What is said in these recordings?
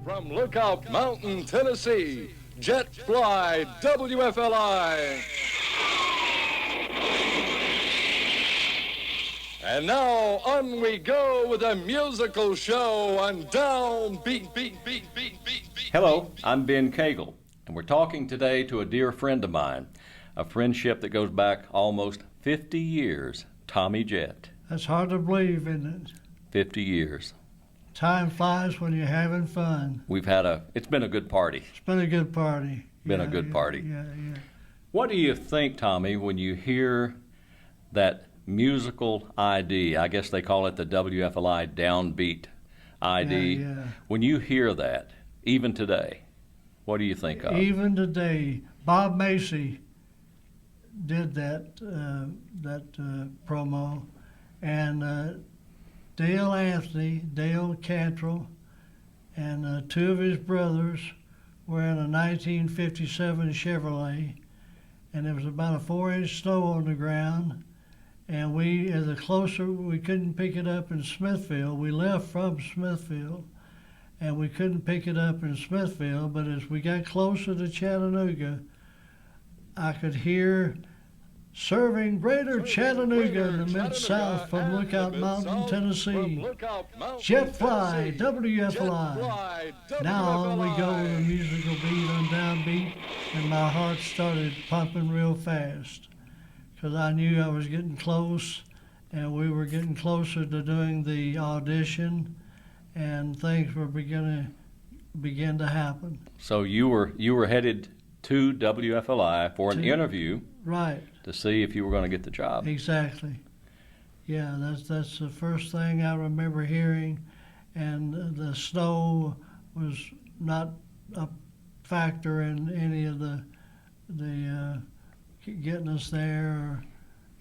From Lookout Mountain, Tennessee, Jet Fly WFLI. And now on we go with a musical show on Down Beat. Hello, I'm Ben Cagle, and we're talking today to a dear friend of mine, a friendship that goes back almost 50 years, Tommy Jett. That's hard to believe, isn't it? 50 years. Time flies when you're having fun. It's been a good party. It's been a good party. A good party. Yeah. What do you think, Tommy, when you hear that musical ID? I guess they call it the WFLI downbeat ID. Yeah. When you hear that, even today, what do you think of? Even today, Bob Macy did that promo, and Dale Cantrell, and two of his brothers were in a 1957 Chevrolet, and there was about a 4-inch snow on the ground, and we couldn't pick it up in Smithfield. We left from Smithfield, and we couldn't pick it up in Smithfield, but as we got closer to Chattanooga, I could hear serving Greater Chattanooga in the Mid-South from Lookout Mountain, Tennessee. Jet Fly, WFLI. Now on we go with a musical beat on downbeat, and my heart started pumping real fast because I knew I was getting close, and we were getting closer to doing the audition, and things were begin to happen. So you were headed to WFLI for an interview. Right. To see if you were going to get the job. Exactly. Yeah, that's the first thing I remember hearing, and the snow was not a factor in any of the getting us there or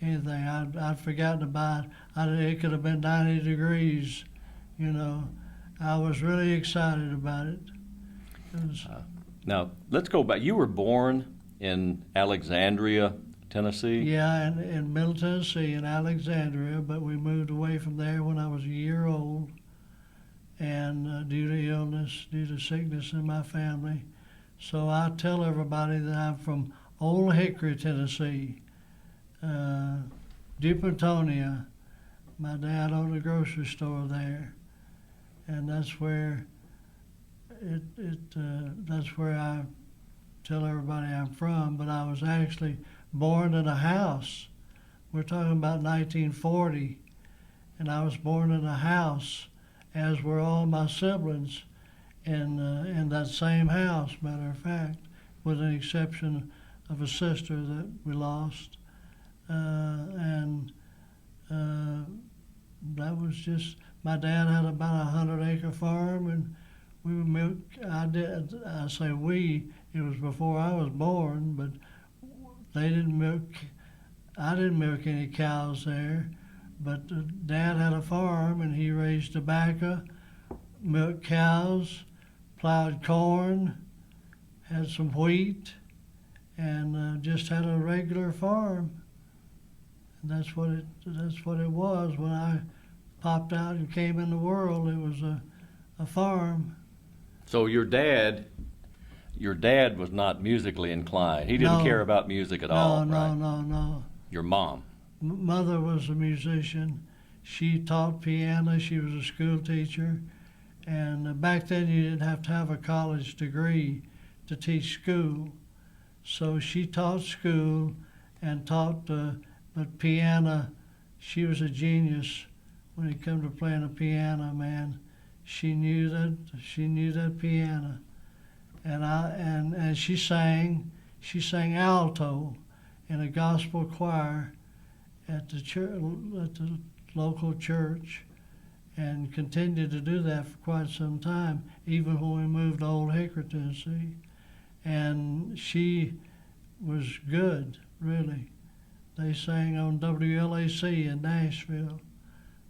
anything. I'd forgotten about it. It could have been 90 degrees, you know. I was really excited about it. Now, let's go back. You were born in Alexandria, Tennessee? Yeah, in Middle Tennessee, in Alexandria, but we moved away from there when I was a year old, and due to illness, due to sickness in my family. So I tell everybody that I'm from Old Hickory, Tennessee, DuPontonia. My dad owned a grocery store there, and that's where that's where I tell everybody I'm from. But I was actually born in a house. We're talking about 1940, and I was born in a house, as were all my siblings, in that same house, matter of fact, with an exception of a sister that we lost. That was just, my dad had about 100-acre farm, and we would milk, I say we, it was before I was born, but they didn't milk, I didn't milk any cows there, but Dad had a farm and he raised tobacco, milked cows, plowed corn, had some wheat, and just had a regular farm. And that's what it was. When I popped out and came in the world, it was a farm. So your dad was not musically inclined. He didn't care about music at all, right? No. Your mom? Mother was a musician. She taught piano. She was a school teacher. And back then you didn't have to have a college degree to teach school. So she taught school and taught, but piano, she was a genius when it came to playing the piano, man. She knew that piano. And she sang alto in a gospel choir at the church, at the local church, and continued to do that for quite some time, even when we moved to Old Hickory, Tennessee. And she was good, really. They sang on WLAC in Nashville.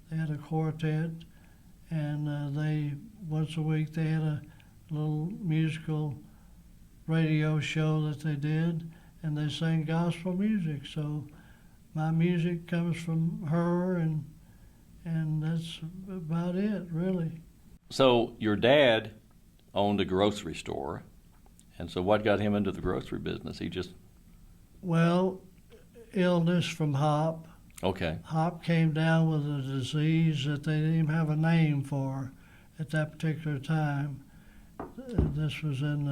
They had a quartet, and they once a week they had a little musical radio show that they did, and they sang gospel music. So my music comes from her, and that's about it, really. So your dad owned a grocery store, and so what got him into the grocery business? He just... Well, illness from hop. Okay. Hop came down with a disease that they didn't even have a name for at that particular time. This was in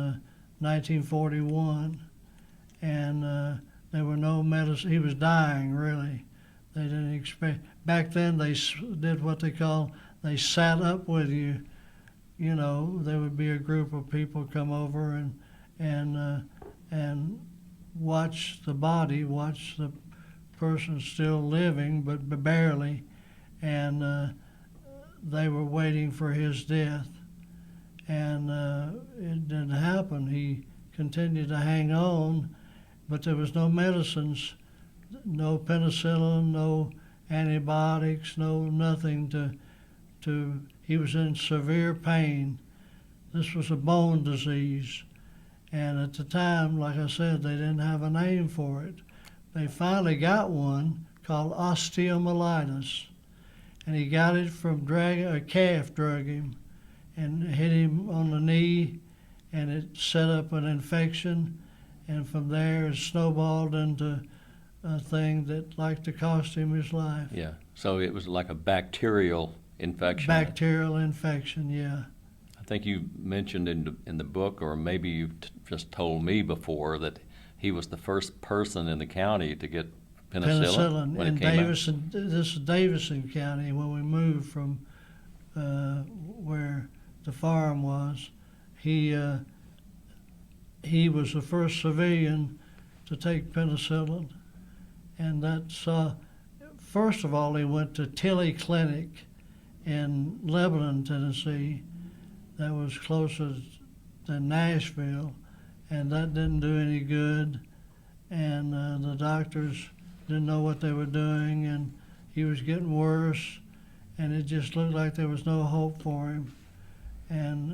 1941, and there were no medicine. He was dying, really. They didn't expect. Back then, they did what they call, they sat up with you. You know, there would be a group of people come over and watch the body, watch the person still living, but barely, and they were waiting for his death. And it didn't happen. He continued to hang on, but there was no medicines, no penicillin, no antibiotics, no nothing to he was in severe pain. This was a bone disease. And at the time, like I said, they didn't have a name for it. They finally got one called osteomyelitis. And he got it from a calf drug him and hit him on the knee, and it set up an infection. And from there, it snowballed into a thing that like to cost him his life. Yeah, so it was like a bacterial infection. Bacterial infection, yeah. I think you mentioned in the book, or maybe you just told me before, that he was the first person in the county to get penicillin when in it came Davison. This is Davison County when we moved from where the farm was. He was the first civilian to take penicillin, and that's first of all he went to Tilley Clinic in Lebanon, Tennessee. That was closer than Nashville, and that didn't do any good. And the doctors didn't know what they were doing, and he was getting worse, and it just looked like there was no hope for him. And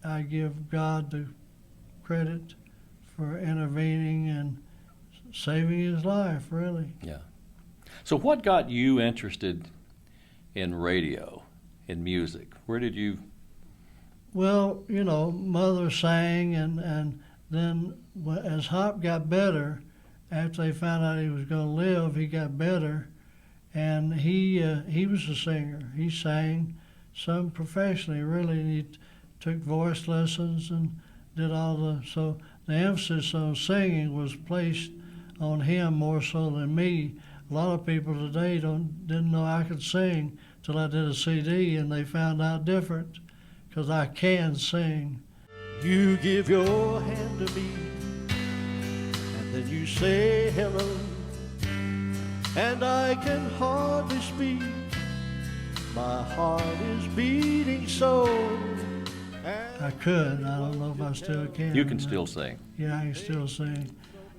I give God the credit for intervening and saving his life, really. Yeah. So what got you interested in radio, in music? Where did you... Well, you know, Mother sang, and then as Hop got better, after they found out he was going to live, he got better, and he was a singer. He sang some professionally, really, and he took voice lessons and did so the emphasis on singing was placed on him more so than me. A lot of people today didn't know I could sing till I did a CD, and they found out different, because I can sing. You give your hand to me, and then you say hello, and I can hardly speak. My heart is beating so. I could. I don't know if I still can. You can still sing. Yeah, I can still sing.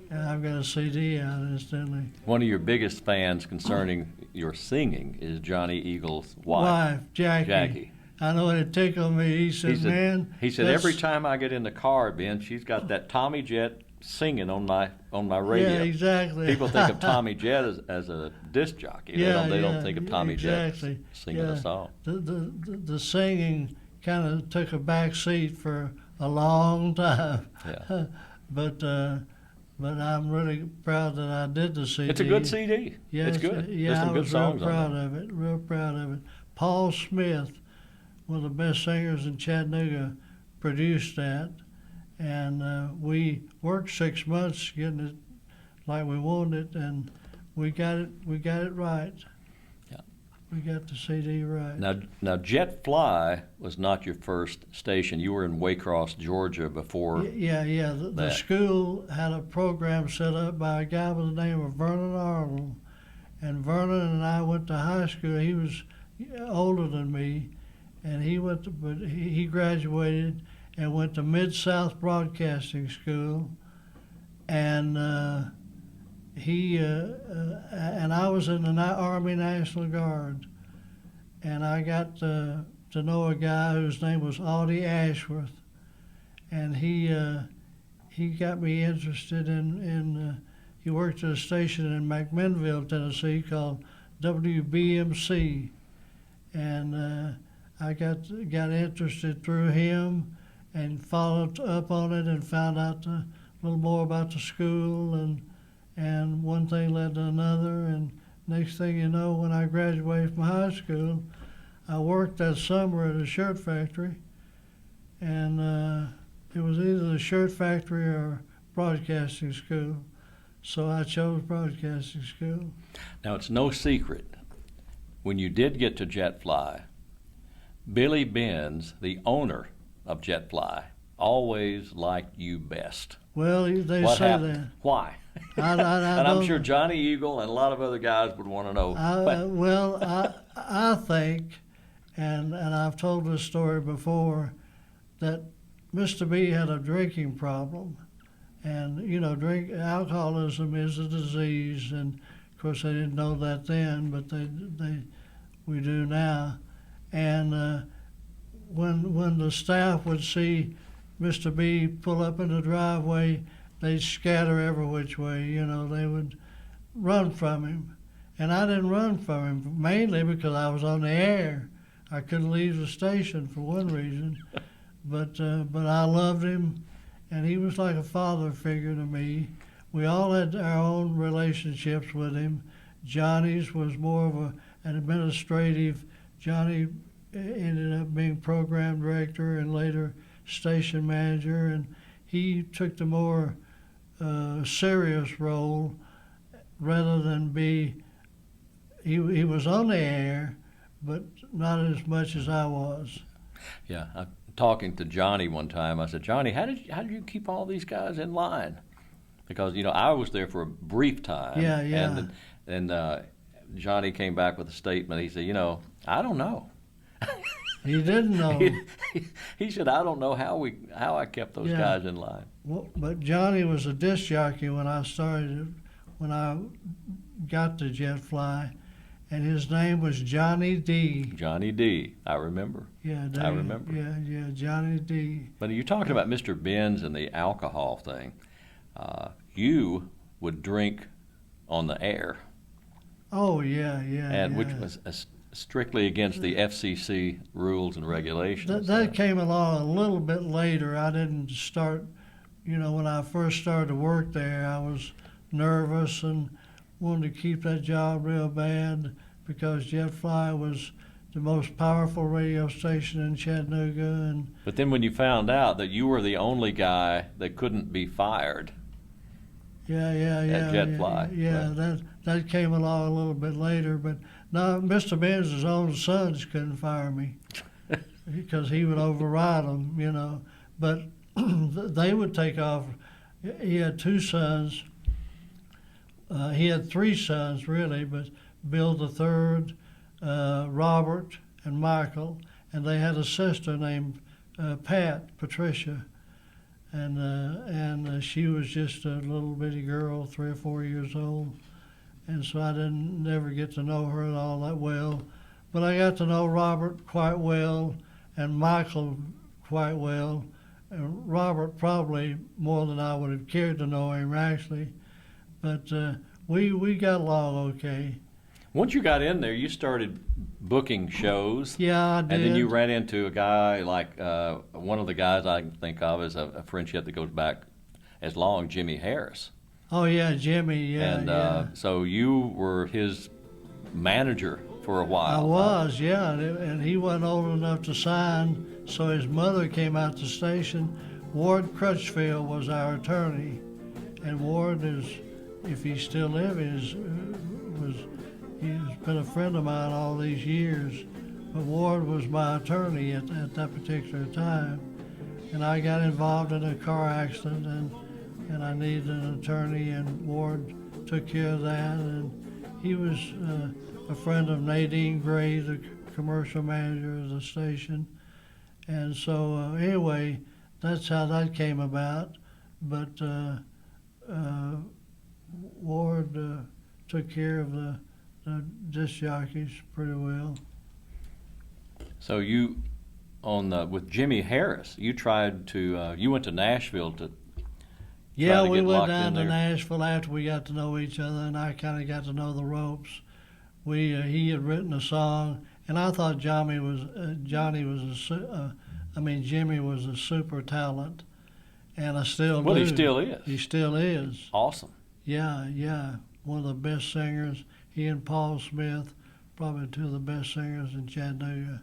And I've got a CD out, incidentally. One of your biggest fans concerning your singing is Johnny Eagle's wife, Jackie. I know it tickled me. He said, man. He said, every time I get in the car, Ben, she's got that Tommy Jett singing on my radio. Yeah, exactly. People think of Tommy Jett as a disc jockey. They don't think of Tommy Jett singing a song. The singing kind of took a back seat for a long time. Yeah. But I'm really proud that I did the CD. It's a good CD. Yes, it's good. Yeah, There's some good songs on it. Real proud of it. Paul Smith, one of the best singers in Chattanooga, produced that, and we worked 6 months getting it like we wanted it, and we got it right. Yeah. We got the CD right. Now Jet Fly was not your first station. You were in Waycross, Georgia before. Yeah. The school had a program set up by a guy by the name of Vernon Arnold, And Vernon and I went to high school. He was older than me, and but he graduated and went to Mid-South Broadcasting School, and and I was in the Army National Guard, and I got to know a guy whose name was Audie Ashworth, and he got me interested in he worked at a station in McMinnville, Tennessee called WBMC, and I got interested through him and followed up on it and found out a little more about the school, and one thing led to another, and next thing you know, when I graduated from high school, I worked that summer at a shirt factory, and it was either the shirt factory or broadcasting school, so I chose broadcasting school. Now, it's no secret, when you did get to Jet Fly, Billy Benz, the owner of Jet Fly, always liked you best. Well, they What say happened? that. Why? I And I'm don't- sure Johnny Eagle and a lot of other guys would want to know. I think, and I've told this story before, that Mr. B had a drinking problem, and alcoholism is a disease, and of course they didn't know that then, but we do now. And when the staff would see Mr. B pull up in the driveway, they'd scatter every which way. They would run from him, and I didn't run from him mainly because I was on the air. I couldn't leave the station for one reason, but I loved him, and he was like a father figure to me. We all had our own relationships with him. Johnny's was more of an administrative. Johnny ended up being program director and later station manager, and he took the more serious role rather than be. He was on the air, but not as much as I was. Yeah, I'm talking to Johnny one time. I said, Johnny, how did you keep all these guys in line? Because I was there for a brief time. Yeah. And Johnny came back with a statement. He said, I don't know. He didn't know. He said, I don't know how I kept those guys in line. Well, but Johnny was a disc jockey when I got to Jet Fly, and his name was Johnny D. Johnny D. I remember. Yeah, I remember. Yeah, Johnny D. But you're talking about Mr. Benz and the alcohol thing. You would drink on the air. Oh, yeah. And which was strictly against the FCC rules and regulations. That came along a little bit later. I didn't start, when I first started to work there, I was nervous and wanted to keep that job real bad because Jet Fly was the most powerful radio station in Chattanooga. But then when you found out that you were the only guy that couldn't be fired, at Jet Fly. Yeah, that came along a little bit later. But no, Mr. Benz's own sons couldn't fire me because he would override them, But they would take off. He had two sons. He had three sons, really, but Bill the third, Robert, and Michael, and they had a sister named Patricia. And she was just a little bitty girl, 3 or 4 years old, and so I didn't never get to know her all that well. But I got to know Robert quite well, and Michael quite well, and Robert probably more than I would have cared to know him actually. But we got along okay. Once you got in there, you started booking shows. Yeah, I did. And then you ran into a guy like one of the guys I think of as a friendship that goes back as long, Jimmy Harris. Oh, yeah, Jimmy, And so you were his manager for a while. I was, yeah, and he wasn't old enough to sign, so his mother came out the station. Ward Crutchfield was our attorney, and Ward is, if he's still living, he's been a friend of mine all these years. But Ward was my attorney at that particular time, and I got involved in a car accident, and I needed an attorney, and Ward took care of that, and he was a friend of Nadine Gray, the commercial manager of the station. And so anyway, that's how that came about. But Ward took care of the disc jockeys pretty well. So you, with Jimmy Harris, you tried to, you went to Nashville to Yeah, to we get went locked down in to there. Nashville after we got to know each other, and I kind of got to know the ropes. He had written a song, and I thought Jimmy was a super talent, and I still Well, do. he still is. He still is. Awesome. Yeah, one of the best singers. He and Paul Smith, probably two of the best singers in Chattanooga,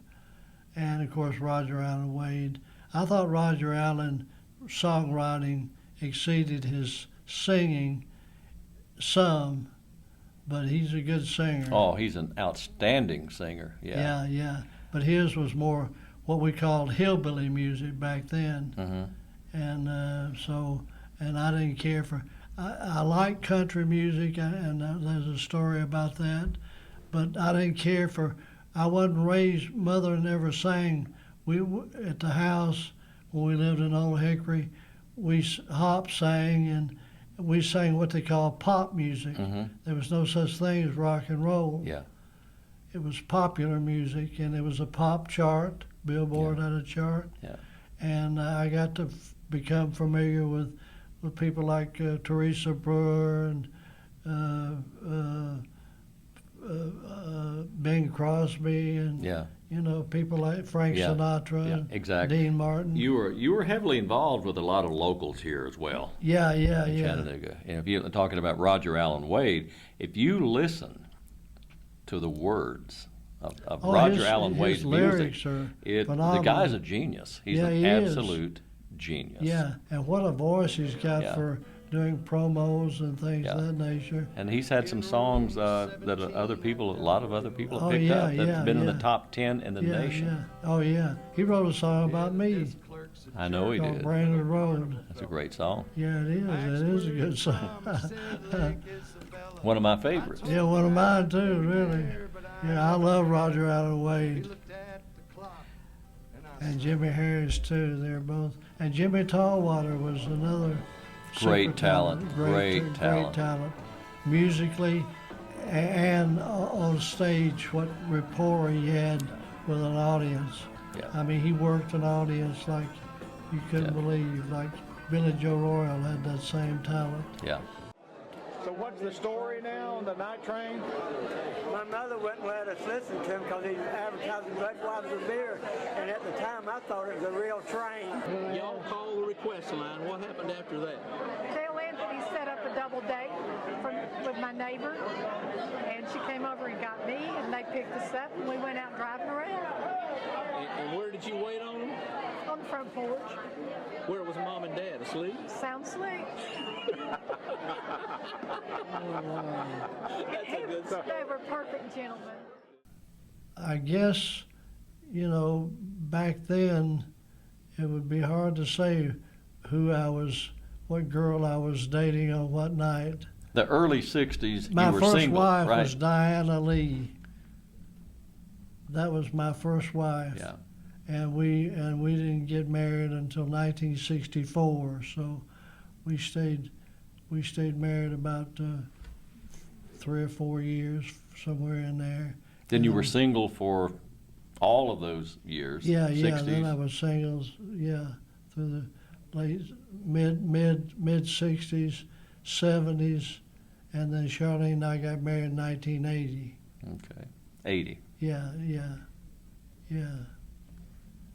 and of course Roger Allen Wade. I thought Roger Allen songwriting exceeded his singing some, but he's a good singer. Oh, he's an outstanding singer. Yeah. Yeah. But his was more what we called hillbilly music back then. Mm-hmm. And I didn't care for. I like country music, and there's a story about that. But I didn't care for. I wasn't raised. Mother never sang. We at the house when we lived in Old Hickory, we sang, and we sang what they call pop music. Mm-hmm. There was no such thing as rock and roll. Yeah. It was popular music, and it was a pop chart. Billboard had a chart. Yeah. And I got to become familiar with people like Teresa Brewer and Bing Crosby and Yeah. people like Frank Yeah. Sinatra Yeah, and exactly. Dean Martin. You were heavily involved with a lot of locals here as well. Yeah. In Chattanooga. And if you're talking about Roger Allen Wade, if you listen to the words of Roger Allen Wade's his lyrics music, are the phenomenal. guy's a genius. He's Yeah, an he is. absolute genius. Yeah, and what a voice he's got Yeah. for doing promos and things Yeah. of that nature. And he's had some songs that a lot of other people have picked up that's been in the top 10 in the nation. Yeah. Oh, yeah. He wrote a song about me I know he called did. Brandon Road. That's a great song. Yeah, it is. It is a good song. One of my favorites. Yeah, one of mine too, really. Yeah, I love Roger Allen Wade. And Jimmy Harris too. They're both. And Jimmy Tallwater was another Great super talent. Great talent. Musically and on stage, what rapport he had with an audience. Yeah. I mean, he worked an audience like you couldn't believe. Like Billy Joe Royal had that same talent. Yeah. So what's the story now on the night train? My mother wouldn't let us listen to him because he was advertising Budweiser beer, and at the time I thought it was a real train. Y'all called the request line. What happened after that? Dale Anthony set up a double date with my neighbor, and she came over and got me, and they picked us up, and we went out driving around And where did you wait on them? on the front porch. Where was mom and dad? Asleep? Sound slick. That's a good song. They were perfect gentlemen. I guess, back then, it would be hard to say what girl I was dating on what night. The early 60s, My you were first single, wife right? was Diana Lee. That was my first wife. Yeah. And we didn't get married until 1964. So we stayed married about 3 or 4 years, somewhere in there. Then you were single for all of those years. Yeah, 60s. then I was single, through the late mid 60s, 70s, and then Charlene and I got married in 1980. Okay. 80. Yeah.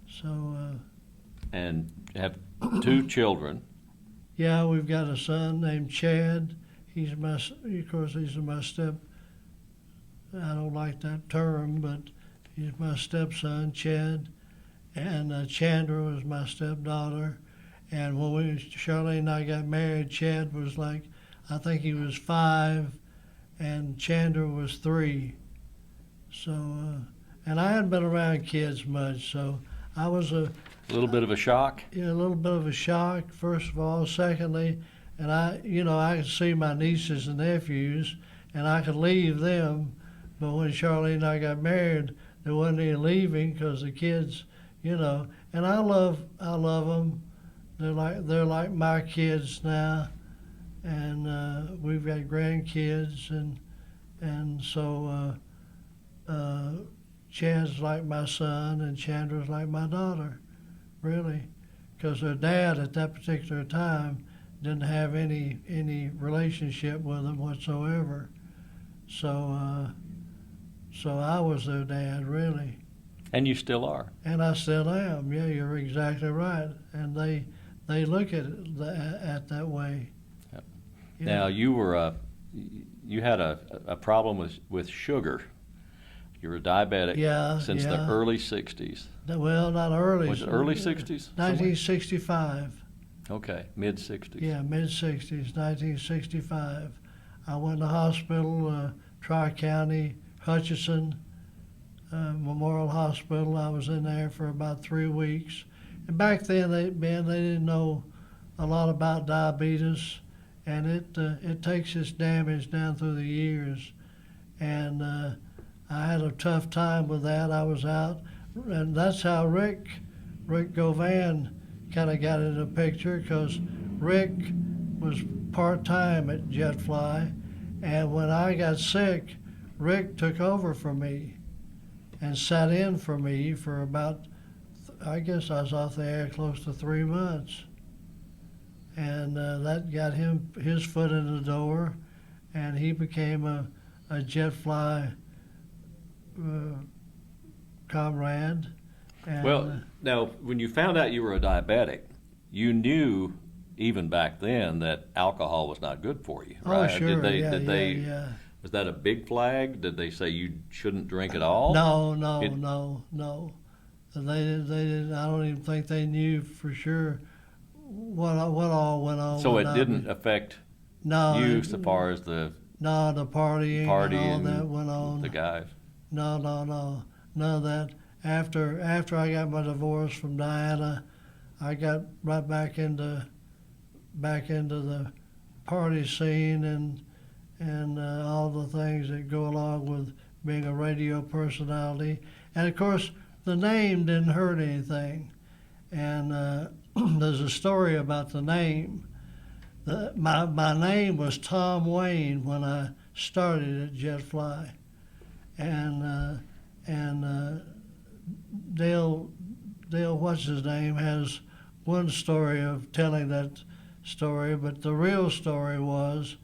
So, And have 2 children. yeah, we've got a son named Chad. He's my step. I don't like that term, but he's my stepson, Chad. And Chandra was my stepdaughter. And when Charlene and I got married, Chad was I think he was 5, and Chandra was 3. So, and I hadn't been around kids much, so I was A little bit of a shock. a little bit of a shock, first of all. Secondly, and I could see my nieces and nephews, and I could leave them. But when Charlene and I got married, there wasn't any leaving because the kids, you know. And I love them. They're like my kids now, and we've got grandkids, and so Chad's like my son, and Chandra's like my daughter, really, because their dad at that particular time didn't have any relationship with them whatsoever. So I was their dad, really. And you still are. And I still am. Yeah, you're exactly right. And they look at it that way. Yep. Yeah. Now you had a problem with sugar. You were diabetic since the early 60s. Well, not early. Was it early 60s? 1965. Okay, mid-60s. Yeah, mid-60s, 1965. I went to hospital, Tri-County, Hutchinson Memorial Hospital. I was in there for about 3 weeks. And back then, they didn't know a lot about diabetes, and it takes its damage down through the years. And I had a tough time with that. I was out, and that's how Rick Govan kind of got in the picture, because Rick was part-time at JetFly, and when I got sick, Rick took over for me and sat in for me for about, I guess I was off the air close to 3 months. And that got his foot in the door, and he became a JetFly comrade. And, well, now, when you found out you were a diabetic, you knew even back then that alcohol was not good for you, right? Oh, sure. Did they? Yeah. Was that a big flag? Did they say you shouldn't drink at all? No. They didn't. I don't even think they knew for sure what all went on. So it didn't affect you as far as the partying and all that went on. The guys. No, none of that. After I got my divorce from Diana, I got right back into the party scene and all the things that go along with being a radio personality. And of course, the name didn't hurt anything. And there's a story about the name. My name was Tom Wayne when I started at JetFly, and Dale, what's his name, has one story of telling that story, but the real story was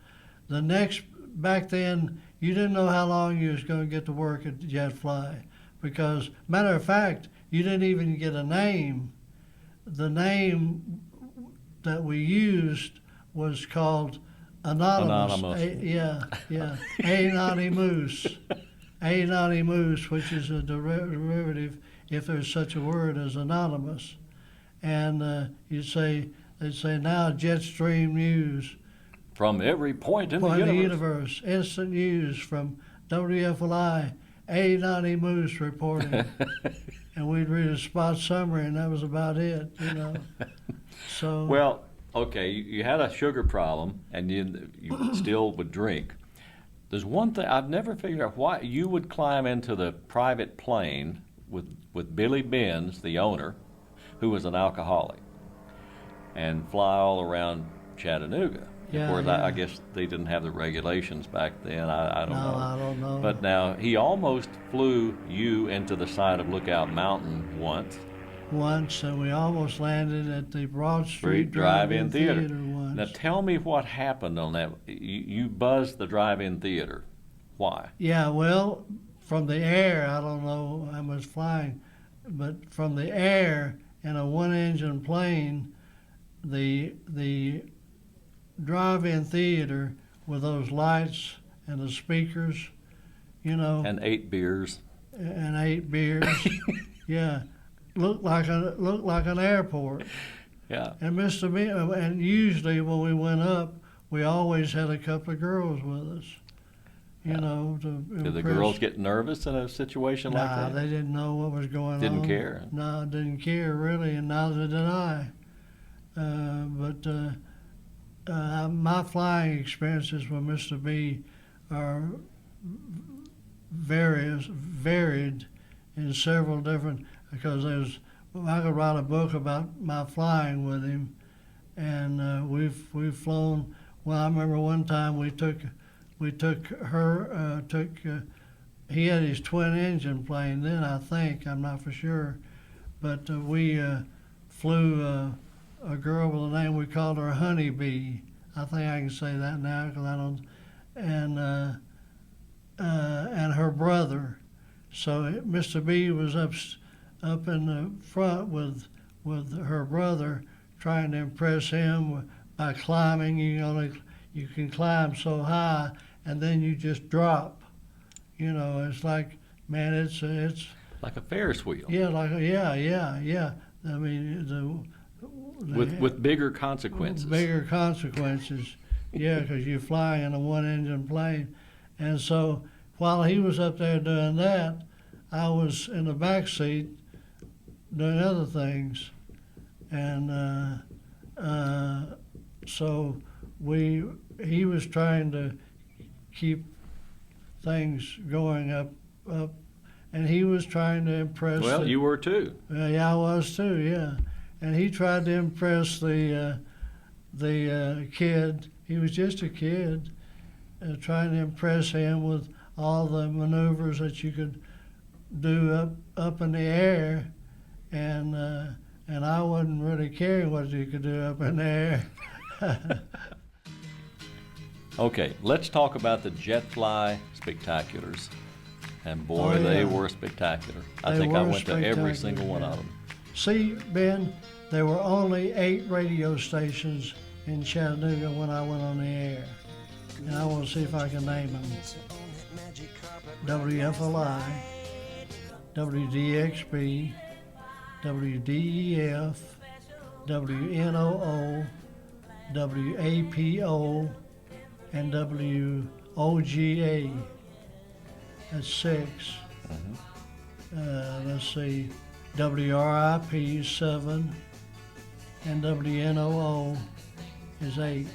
back then, you didn't know how long you was going to get to work at JetFly, because, matter of fact, you didn't even get a name. The name that we used was called Anonymous. Anonymous. Anonymous, which is a derivative, if there's such a word as anonymous. And they'd say now Jetstream News. From every point in the universe. Instant news from WFLI, Anonymous reporting. And we'd read a spot summary, and that was about it, you know. So. Well, okay, you had a sugar problem, and you still would drink. There's one thing I've never figured out, why you would climb into the private plane with Billy Benz, the owner, who was an alcoholic, and fly all around Chattanooga. Yeah, of course, I guess they didn't have the regulations back then. I don't know. I don't know. But now, he almost flew you into the side of Lookout Mountain once. And we almost landed at the Broad Street Drive-In Theater once. Now, tell me what happened on that. You buzzed the Drive-In Theater. Why? Yeah, well, from the air, I don't know how much flying, but from the air in a one-engine plane, the drive-in theater with those lights and the speakers, you know. And 8 beers. And 8 beers. Yeah. Looked like an airport. Yeah. And usually when we went up, we always had a couple of girls with us. You know, to impress. Did the girls get nervous in a situation like that? Nah, they didn't know what was going on. Didn't care? No, didn't care really, and neither did I. My flying experiences with Mr. B are varied in several different, because I could write a book about my flying with him, and we've flown. Well, I remember one time we took he had his twin engine plane then, I think, I'm not for sure, but we flew a girl with a name, we called her Honeybee. I think I can say that now because I don't, and her brother. So Mr. B was up in the front with her brother, trying to impress him by climbing. You can climb so high, and then you just drop. It's like, man, it's like a Ferris wheel. Yeah, yeah. I mean, with bigger consequences. Bigger consequences, yeah, because you're flying in a one-engine plane. And so while he was up there doing that, I was in the back seat doing other things. And so he was trying to keep things going up, and he was trying to impress. Well, you were too. Yeah, I was too. Yeah, and he tried to impress the kid. He was just a kid, trying to impress him with all the maneuvers that you could do up in the air, and I wasn't really caring what you could do up in the air. Okay, let's talk about the Jet Fly Spectaculars. And boy, they were spectacular. I think I went to every single one of them. See, Ben, there were only 8 radio stations in Chattanooga when I went on the air. And I want to see if I can name them. WFLI, WDXB, WDEF, WNOO, WAPO, and WOGA. That's 6. Let's see, WRIP 7, and WNOO is 8.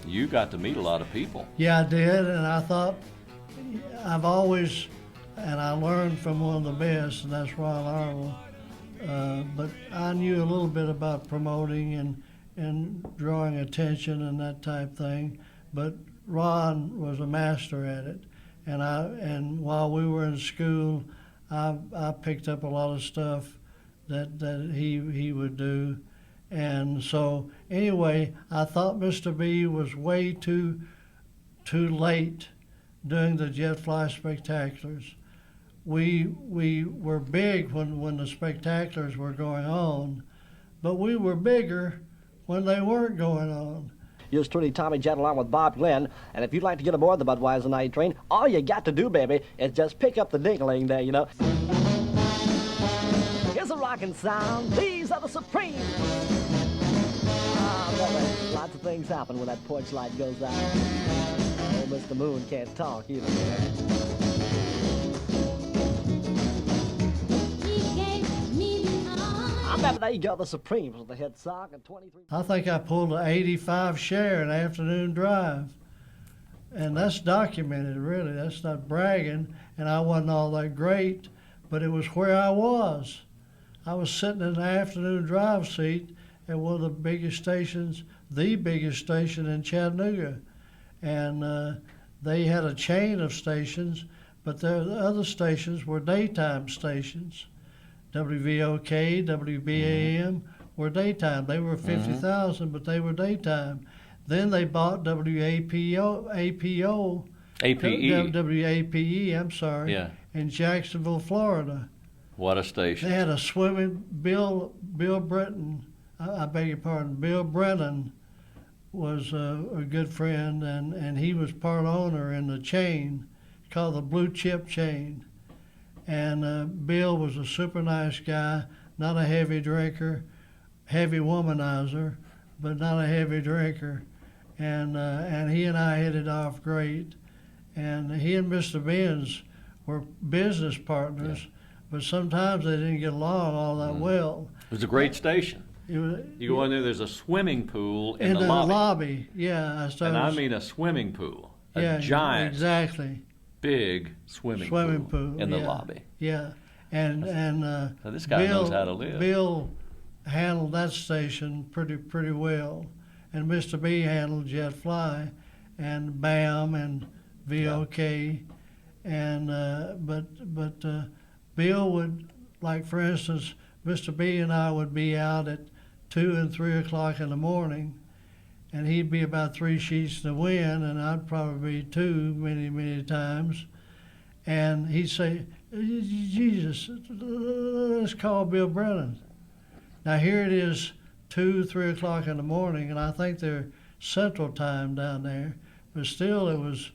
You got to meet a lot of people. Yeah, I did, and I thought, I've always, and I learned from one of the best, and that's Ron Arnold. But I knew a little bit about promoting and drawing attention and that type thing. But Ron was a master at it, and while we were in school, I picked up a lot of stuff that he would do, and so anyway, I thought Mr. B was way too late doing the Jet Fly Spectaculars. We were big when the Spectaculars were going on, but we were bigger when they weren't going on. Yours truly, Tommy Jett, along with Bob Glenn. And if you'd like to get aboard the Budweiser Night Train, all you got to do, baby, is just pick up the ding-a-ling there, Here's a rockin' sound. These are the Supremes. Brother, lots of things happen when that porch light goes out. Oh, Mr. Moon can't talk either. I remember there you go, the Supremes with the head sock and 23. I think I pulled an 85 share in afternoon drive. And that's documented, really. That's not bragging. And I wasn't all that great, but it was where I was. I was sitting in the afternoon drive seat at one of the biggest stations, the biggest station in Chattanooga. And they had a chain of stations, but the other stations were daytime stations. WVOK, WBAM were daytime. They were 50,000, but they were daytime. Then they bought WAPE, I'm sorry, in Jacksonville, Florida. What a station. They had a swimming, Bill Brennan was a good friend, and he was part owner in the chain called the Blue Chip Chain. And Bill was a super nice guy, not a heavy drinker, heavy womanizer, but not a heavy drinker. And he and I hit it off great. And he and Mr. Benz were business partners, but sometimes they didn't get along all that well. It was a great station. You go in there, there's a swimming pool in the lobby. Yeah. And I mean a swimming pool. a giant, exactly. big swimming pool in the yeah. lobby. Yeah, and So this guy knows how to live. Bill handled that station pretty well, and Mr. B handled Jet Fly, and BAM and VOK, and but Bill would, like for instance, Mr. B and I would be out at 2 and 3 o'clock in the morning, and he'd be about 3 sheets in the wind, and I'd probably be 2 many times, and he'd say, Jesus, let's call Bill Brennan. Now here it is, 2, 3 o'clock in the morning, and I think they're Central Time down there, but still it was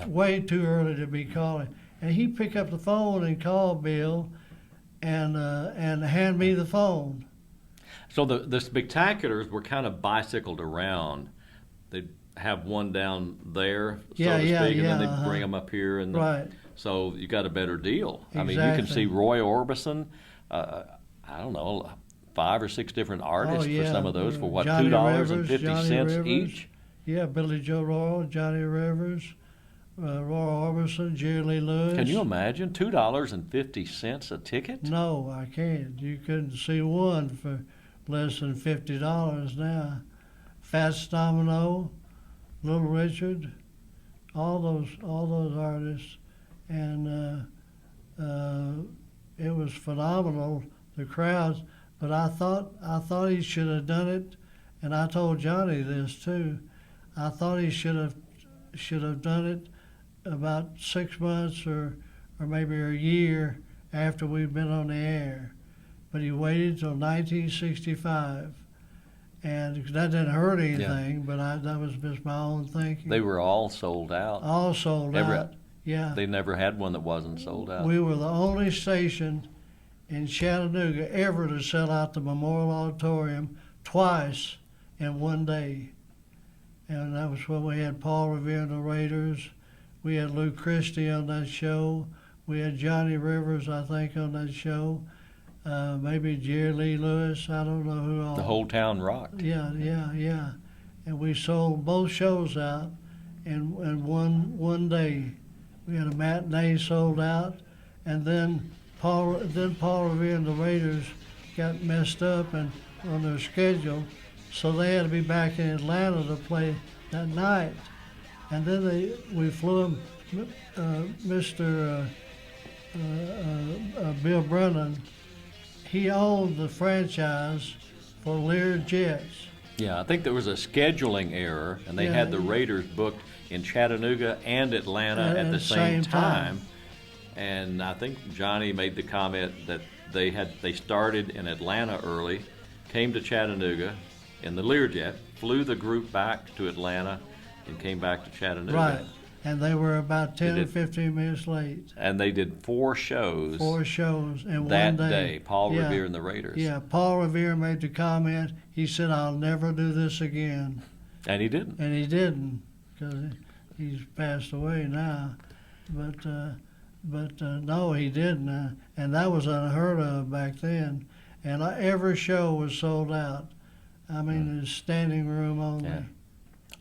way too early to be calling. And he'd pick up the phone and call Bill, and hand me the phone. So the spectaculars were kind of bicycled around. They'd have one down there, so to speak, and then they'd bring them up here. And right. So you got a better deal. Exactly. I mean, you can see Roy Orbison, I don't know, 5 or 6 different artists for some of those for what, $2.50 each? Yeah, Billy Joe Royal, Johnny Rivers, Roy Orbison, Jerry Lee Lewis. Can you imagine $2.50 a ticket? No, I can't. You couldn't see one for less than $50 now. Fats Domino, Little Richard, all those artists, and it was phenomenal, the crowds. But I thought he should have done it, and I told Johnny this too. I thought he should have done it about 6 months or maybe a year after we'd been on the air, but he waited till 1965. And that didn't hurt anything, but that was just my own thinking. They were all sold out. All sold out, yeah. They never had one that wasn't sold out. We were the only station in Chattanooga ever to sell out the Memorial Auditorium twice in one day. And that was when we had Paul Revere and the Raiders. We had Lou Christie on that show. We had Johnny Rivers, I think, on that show. Maybe Jerry Lee Lewis, I don't know who all. The whole town rocked. Yeah. And we sold both shows out in one day. We had a matinee sold out, and then Paul Revere and the Raiders got messed up and on their schedule, so they had to be back in Atlanta to play that night. And then we flew him, Mr. Bill Brennan. He owned the franchise for Lear Jets. Yeah, I think there was a scheduling error, and they had the Raiders booked in Chattanooga and Atlanta at the same time. And I think Johnny made the comment that they started in Atlanta early, came to Chattanooga in the Learjet, flew the group back to Atlanta, and came back to Chattanooga. Right. And they were about 10 or 15 minutes late. And they did 4 shows. 4 shows in that one day. Paul Revere and the Raiders. Yeah, Paul Revere made the comment. He said, "I'll never do this again." And he didn't. And he didn't, because he's passed away now. But no, he didn't. And that was unheard of back then. And every show was sold out. I mean, there's standing room only. Yeah.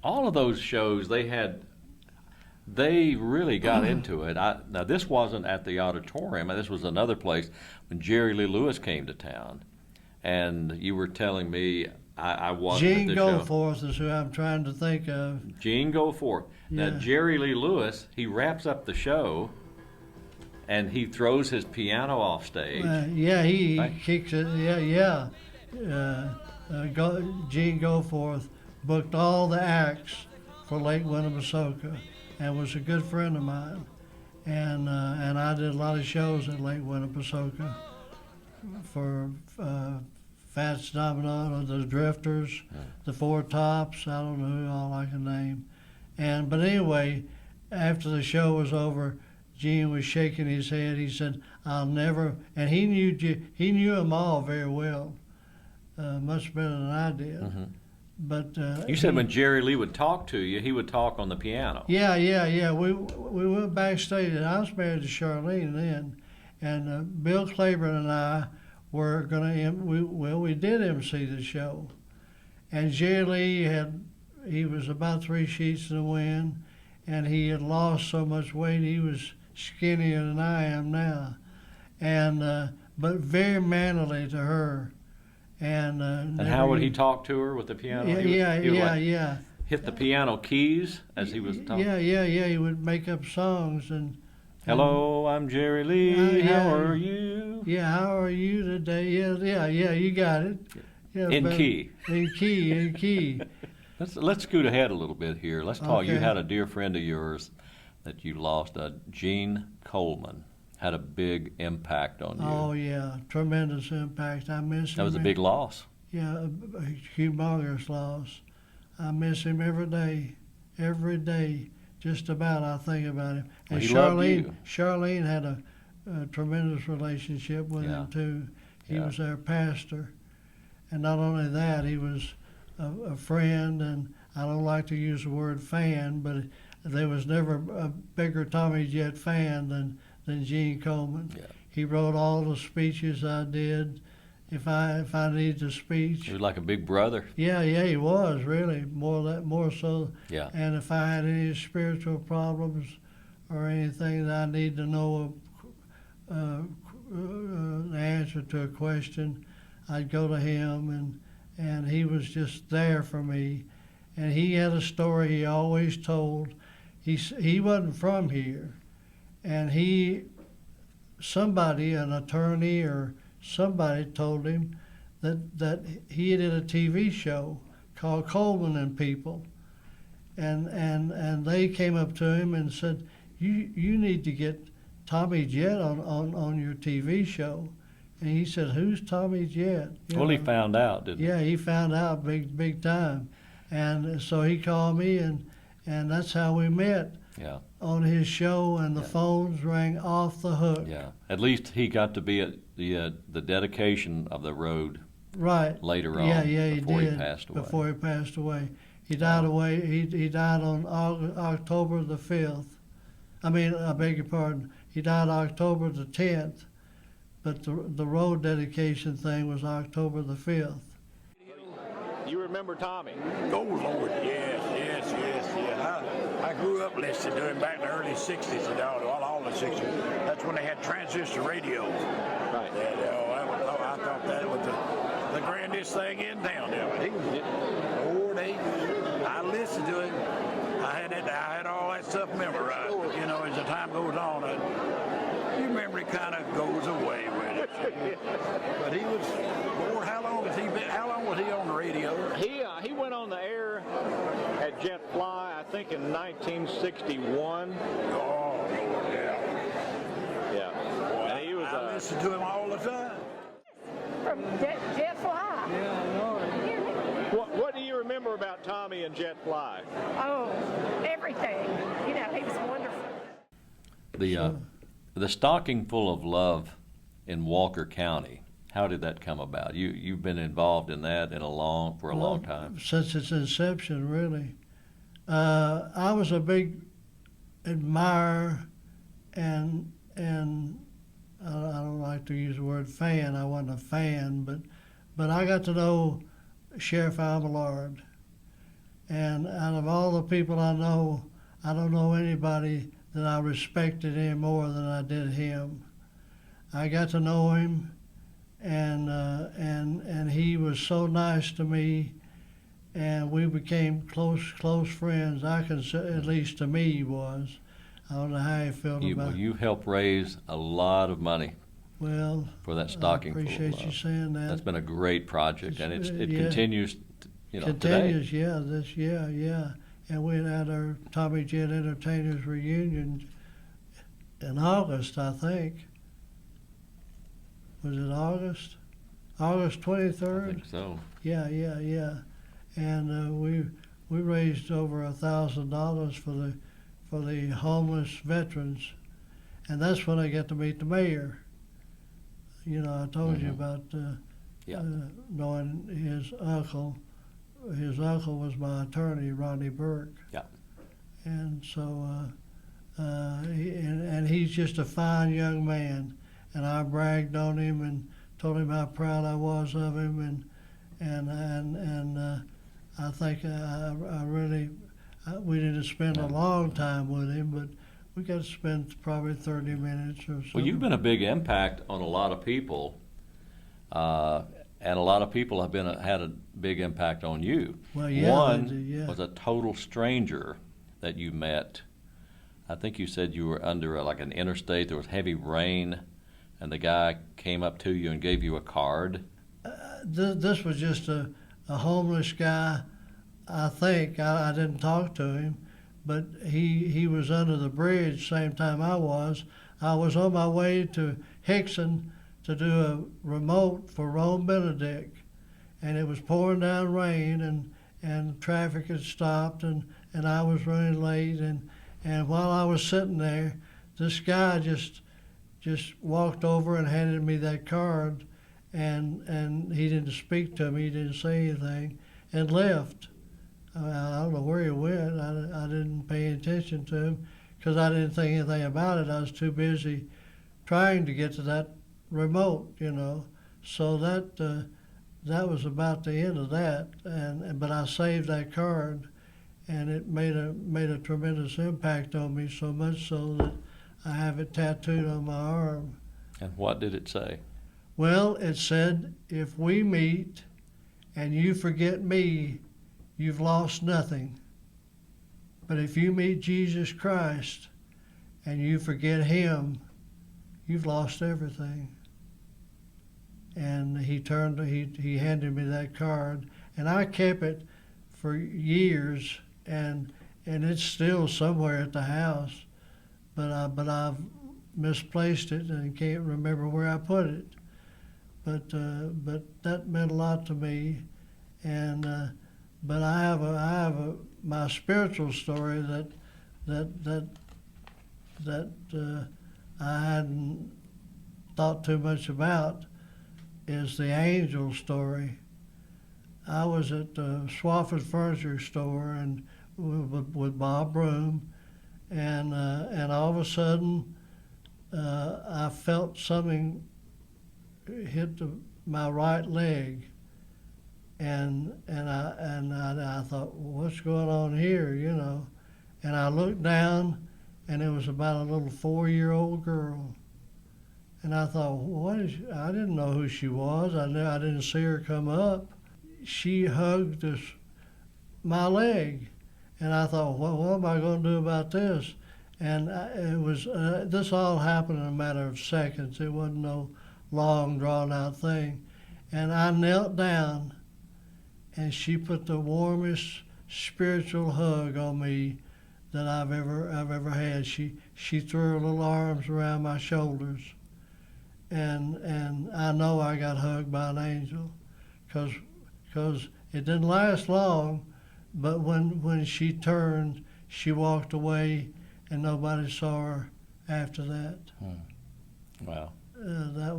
All of those shows, they really got into it. Now, this wasn't at the auditorium. This was another place when Jerry Lee Lewis came to town. And you were telling me I wasn't Gene at the show. Goforth is who I'm trying to think of. Gene Goforth. Yeah. Now, Jerry Lee Lewis, he wraps up the show, and he throws his piano off stage. He right? kicks it. Gene Goforth booked all the acts for Lake Winnebasoka, and was a good friend of mine. And I did a lot of shows at Lake Winnebasoka for Fats Domino, the Drifters, the Four Tops. I don't know who all I can name. But anyway, after the show was over, Gene was shaking his head. He said, "I'll never," and he knew them all very well, much better than I did. Mm-hmm. But you said when Jerry Lee would talk to you, he would talk on the piano. Yeah. We went backstage, and I was married to Charlene then, and Bill Claiborne and I were gonna we did MC the show, and Jerry Lee had he was about 3 sheets in the wind, and he had lost so much weight. He was skinnier than I am now, and but very manly to her. And how would he talk to her with the piano? He would like hit the piano keys as he was talking? Yeah. He would make up songs and. Hello, I'm Jerry Lee. How are you? Yeah, how are you today? Yeah, you got it. Yeah, in key. In key. Let's scoot ahead a little bit here. Let's talk. Okay. You had a dear friend of yours that you lost, Gene Coleman. Had a big impact on you. Oh yeah, tremendous impact. I miss him. That was a big loss. Yeah, a humongous loss. I miss him every day. Just about I think about him. And he loved you. Charlene had a tremendous relationship with him too. He was our pastor, and not only that, he was a friend. And I don't like to use the word fan, but there was never a bigger Tommy Jett fan than Gene Coleman. Yeah. He wrote all the speeches I did. If I needed a speech. He was like a big brother. Yeah, he was really more so. Yeah. And if I had any spiritual problems or anything that I need to know the answer to a question, I'd go to him, and he was just there for me. And he had a story he always told. He wasn't from here, and somebody, an attorney or somebody, told him that he did a TV show called Coleman and People, and they came up to him and said, you need to get Tommy Jett on your TV show. And he said, who's Tommy Jett? He found out, didn't he? Yeah, he found out big time. And so he called me, and that's how we met. Yeah. On his show, and the phones rang off the hook. Yeah. At least he got to be at the dedication of the road. Right. Later on. Yeah, he before did. He passed away. Before he passed away. He died He died on October the 5th. I beg your pardon. He died October the 10th, but the road dedication thing was October the 5th. You remember Tommy? Oh, Lord, yes. I grew up listening to him back in the early 60s and all the 60s. That's when they had transistor radios. Right. I thought that was the grandest thing in town. I listened to him. I had all that stuff memorized. As the time goes on, your memory kind of goes away with it. But he was, Lord, how long was he on the radio? He went on the air at Jet Fly, I think in 1961. Oh, Lord, yeah. Boy, And he was. I listened to him all the time. From Jet Fly. Yeah, I know it. What do you remember about Tommy and Jet Fly? Oh, everything. He was wonderful. The Stocking Full of Love in Walker County. How did that come about? You've been involved in that for a long time. Since its inception, really. I was a big admirer, and I don't like to use the word fan. I wasn't a fan, but I got to know Sheriff Abelard, and out of all the people I know, I don't know anybody that I respected any more than I did him. I got to know him, and he was so nice to me, and we became close friends. I can say, at least to me, he was. I don't know how he felt about it. You helped raise a lot of money. Well, for that Stocking Full of Love. I appreciate you saying that. That's been a great project, and it continues. Continues, today. yeah. And we had our Tommy Jett Entertainers reunion in August, I think. Was it August? August 23rd? I think so. Yeah. And we raised over $1,000 for the homeless veterans, and that's when I got to meet the mayor. I told you about knowing his uncle. His uncle was my attorney, Rodney Burke. Yeah. And so, and he's just a fine young man. And I bragged on him and told him how proud I was of him, and I think we didn't spend a long time with him, but we got to spend probably 30 minutes or so. Well, you've been a big impact on a lot of people, and a lot of people have had a big impact on you. Well, yeah, One was a total stranger that you met. I think you said you were under like an interstate. There was heavy rain, and the guy came up to you and gave you a card. This was just a homeless guy. I think I didn't talk to him, but he was under the bridge same time I was. I was on my way to Hickson to do a remote for Rome Benedict, and it was pouring down rain, and traffic had stopped, and I was running late, and while I was sitting there, this guy just walked over and handed me that card, and he didn't speak to me, he didn't say anything, and left. I don't know where he went. I didn't pay attention to him because I didn't think anything about it. I was too busy trying to get to that remote, you know. So that was about the end of that. But I saved that card, and it made a tremendous impact on me, so much so that I have it tattooed on my arm. And what did it say? Well, it said, "If we meet and you forget me, you've lost nothing. But if you meet Jesus Christ and you forget him, you've lost everything." And he handed me that card, and I kept it for years, and it's still somewhere at the house, but I've misplaced it and can't remember where I put it. But that meant a lot to me, and but I have my spiritual story that I hadn't thought too much about is the angel story. I was at the Swafford Furniture Store and with Bob Broom, and all of a sudden I felt something hit my right leg. And I thought, well, what's going on here, you know? And I looked down, and it was about a little 4-year-old girl. And I thought, what is she? I didn't know who she was. I didn't see her come up. She hugged my leg, and I thought, what am I going to do about this? And this all happened in a matter of seconds. It wasn't no long, drawn-out thing. And I knelt down, and she put the warmest spiritual hug on me that I've ever had. She threw her little arms around my shoulders, and I know I got hugged by an angel, because it didn't last long, but when she turned, she walked away, and nobody saw her after that. Wow. That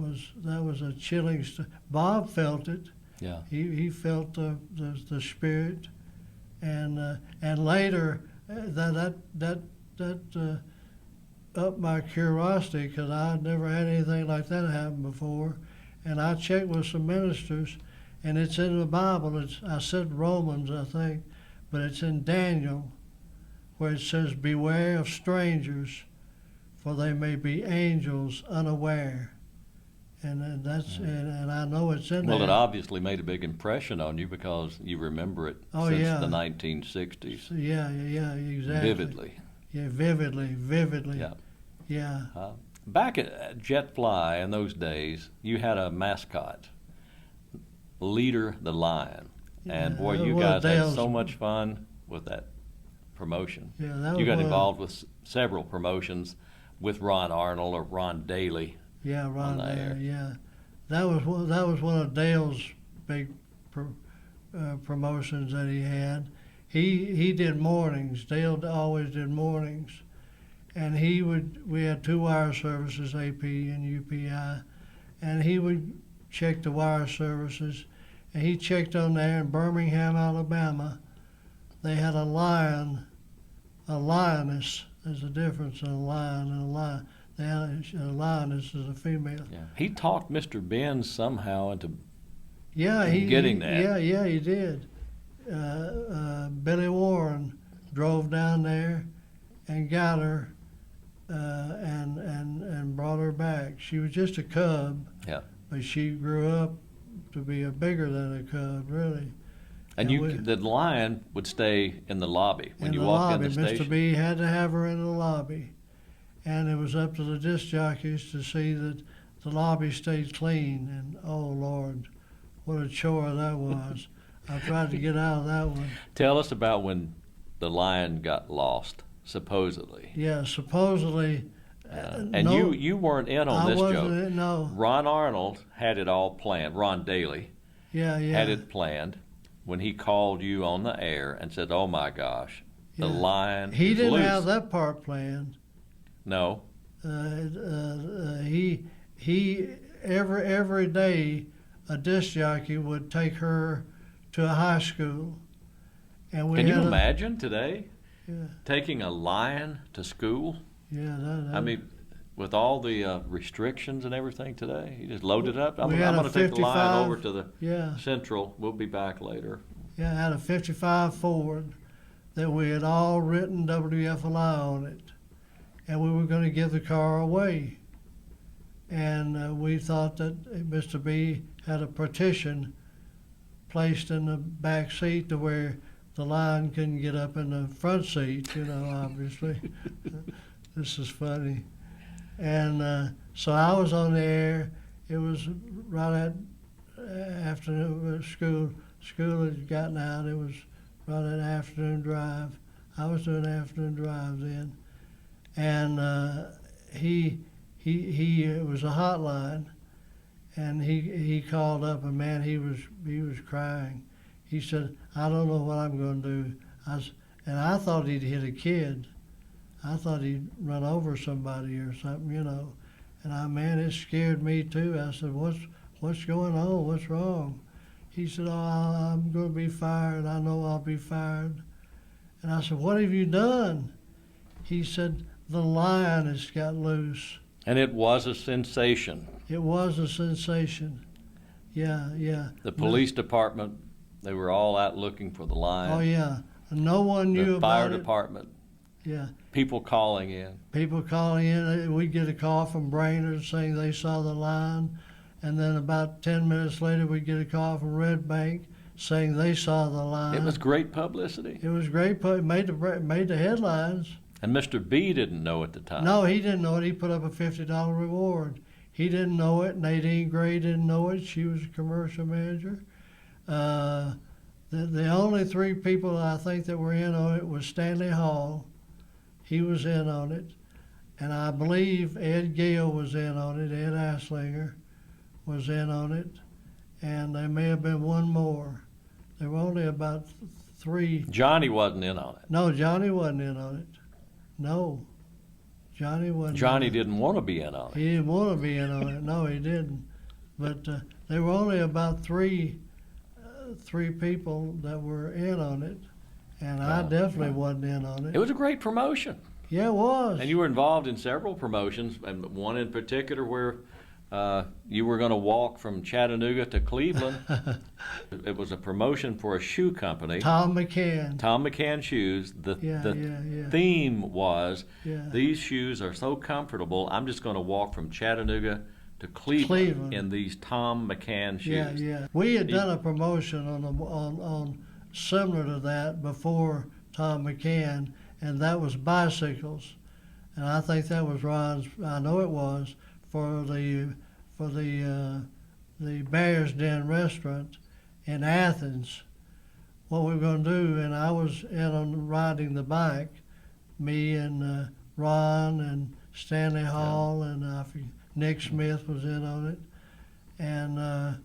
was a chilling. Bob felt it. Yeah. He felt the spirit, and later that upped my curiosity, because I'd never had anything like that happen before, and I checked with some ministers, and it's in the Bible. I said Romans, I think, but it's in Daniel, where it says, "Beware of strangers, for they may be angels unaware." And that's and I know it's in there. Well, it obviously made a big impression on you because you remember it since the 1960s. Yeah, exactly. Vividly. Yeah, vividly. Yeah. Yeah. Back at Jet Fly in those days, you had a mascot, Leader the Lion. And boy, you guys had so much fun with that promotion. Yeah, that was you got involved with several promotions with Ron Arnold or Ron Daly. Yeah, Ron Daly. Yeah, that was one of Dale's big promotions that he had. He did mornings. Dale always did mornings, and we had 2 wire services, AP and UPI, and he would check the wire services, and he checked on there in Birmingham, Alabama. They had a lioness. There's a difference in a lion and a lion. They had a lioness as a female. Yeah. He talked Mr. Benz somehow into getting that. Yeah, he did. Billy Warren drove down there and got her and brought her back. She was just a cub, Yeah. but she grew up to be a bigger than a cub, really. And the lion would stay in the lobby when In you the walked lobby, in the Mr. station. B had to have her in the lobby, and it was up to the disc jockeys to see that the lobby stayed clean. And oh Lord, what a chore that was! I tried to get out of that one. Tell us about when the lion got lost, supposedly. Yeah, supposedly. And no, you weren't in on I this wasn't joke. in, no. Ron Arnold had it all planned. Ron Daly Yeah, yeah. had it planned when he called you on the air and said, "Oh my gosh, the Yeah. lion He is didn't loose." have that part planned. No. He every day a disc jockey would take her to a high school, and we Can you had imagine today Yeah, taking a lion to school? yeah. I mean, with all the restrictions and everything today, you just load it up. I'm We going had to a take the lion 55 over to the yeah, Central. We'll be back later. yeah. I had a '55 Ford that we had all written WFLI on it, and we were going to give the car away. And we thought that Mr. B had a partition placed in the back seat to where the lion couldn't get up in the front seat, you know, obviously. This is funny. And so I was on the air. It was right at afternoon school. School had gotten out. It was right at afternoon drive. I was doing afternoon drive then. And it was a hotline, and he called up, and man, he was crying. He said, "I don't know what I'm going to do." And I thought he'd hit a kid. I thought he'd run over somebody or something, you know. And man, it scared me too. I said, "What's going on? What's wrong?" He said, "Oh, I'm going to be fired. I know I'll be fired." And I said, "What have you done?" He said, "The lion has got loose." And it was a sensation. It was a sensation. Yeah, yeah. The police department, they were all out looking for the lion. Oh, yeah. No one knew The fire about it. department, Yeah. people calling in. People calling in. We'd get a call from Brainerd saying they saw the lion. And then about 10 minutes later, we'd get a call from Red Bank saying they saw the lion. It was great publicity. It was great. It made the headlines. And Mr. B didn't know at the time. No, he didn't know it. He put up a $50 reward. He didn't know it. Nadine Gray didn't know it. She was a commercial manager. The only three people I think that were in on it was Stanley Hall. He was in on it. And I believe Ed Gale was in on it. Ed Aslinger was in on it. And there may have been one more. There were only about three. Johnny wasn't in on it. No, Johnny wasn't in on it. No, Johnny wasn't. Johnny didn't want to be in on it. He didn't want to be in on it. No, he didn't. But there were only about three people that were in on it, and I definitely wasn't in on it. It was a great promotion. Yeah, it was. And you were involved in several promotions, and one in particular where you were going to walk from Chattanooga to Cleveland. It was a promotion for a shoe company. Tom McCann. Tom McCann shoes. The theme was, these shoes are so comfortable, I'm just going to walk from Chattanooga to Cleveland in these Tom McCann shoes. Yeah, yeah. We had done a promotion on similar to that before Tom McCann, and that was bicycles. And I think that was Ron's, I know it was, for the Bear's Den restaurant in Athens. What we were going to do, and I was in on riding the bike, me and Ron and Stanley Hall and Nick Smith was in on it, and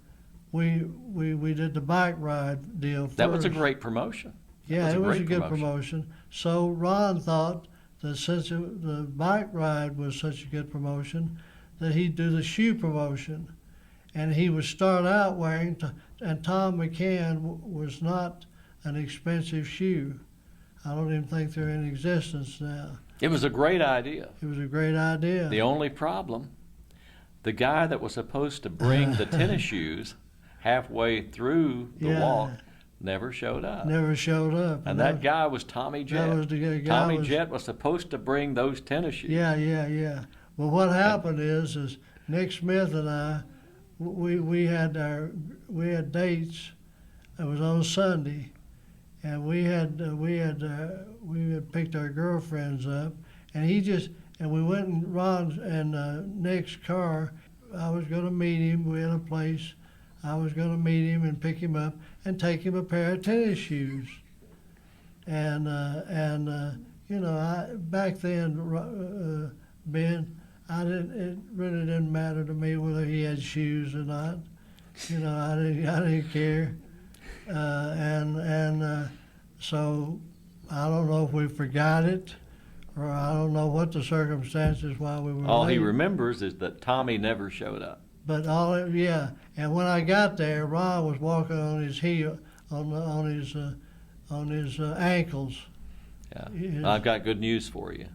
we did the bike ride deal first. That was a great promotion. Yeah, it was a good promotion. So Ron thought that since the bike ride was such a good promotion, that he'd do the shoe promotion. And he would start out wearing, and Tom McCann was not an expensive shoe. I don't even think they're in existence now. It was a great idea. It was a great idea. The only problem, the guy that was supposed to bring the tennis shoes halfway through the walk never showed up. Never showed up. And that guy was Tommy Jett. That was the guy. Tommy Jett was supposed to bring those tennis shoes. Yeah. Well, what happened is Nick Smith and I, we had dates. It was on Sunday, and we had picked our girlfriends up, and we went in Ron and Nick's car. I was going to meet him. We had a place. I was going to meet him and pick him up and take him a pair of tennis shoes. And back then, Ben, it really didn't matter to me whether he had shoes or not. I didn't care. So I don't know if we forgot it, or I don't know what the circumstances why we were All late. he remembers is that Tommy never showed up. But and when I got there, Ron was walking on his heel, on his ankles. Yeah, I've got good news for you.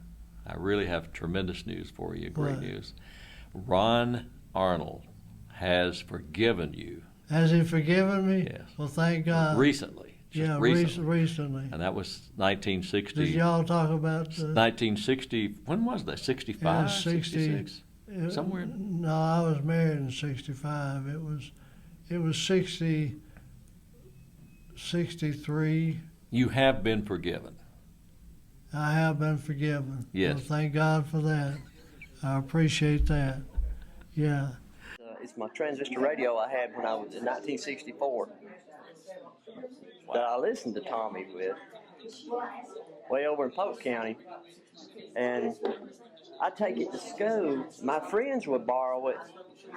I really have tremendous news for you. Great news. Ron Arnold has forgiven you. Has he forgiven me? Yes. Well, thank God. Recently. Recently. And that was 1960. Did y'all talk about 1960? When was that? 65? 66? Somewhere. No, I was married in 65. It was 63. You have been forgiven. I have been forgiven. Yes. Well, thank God for that. I appreciate that. Yeah. It's my transistor radio I had when I was in 1964 that I listened to Tommy with, way over in Polk County. And I take it to school. My friends would borrow it.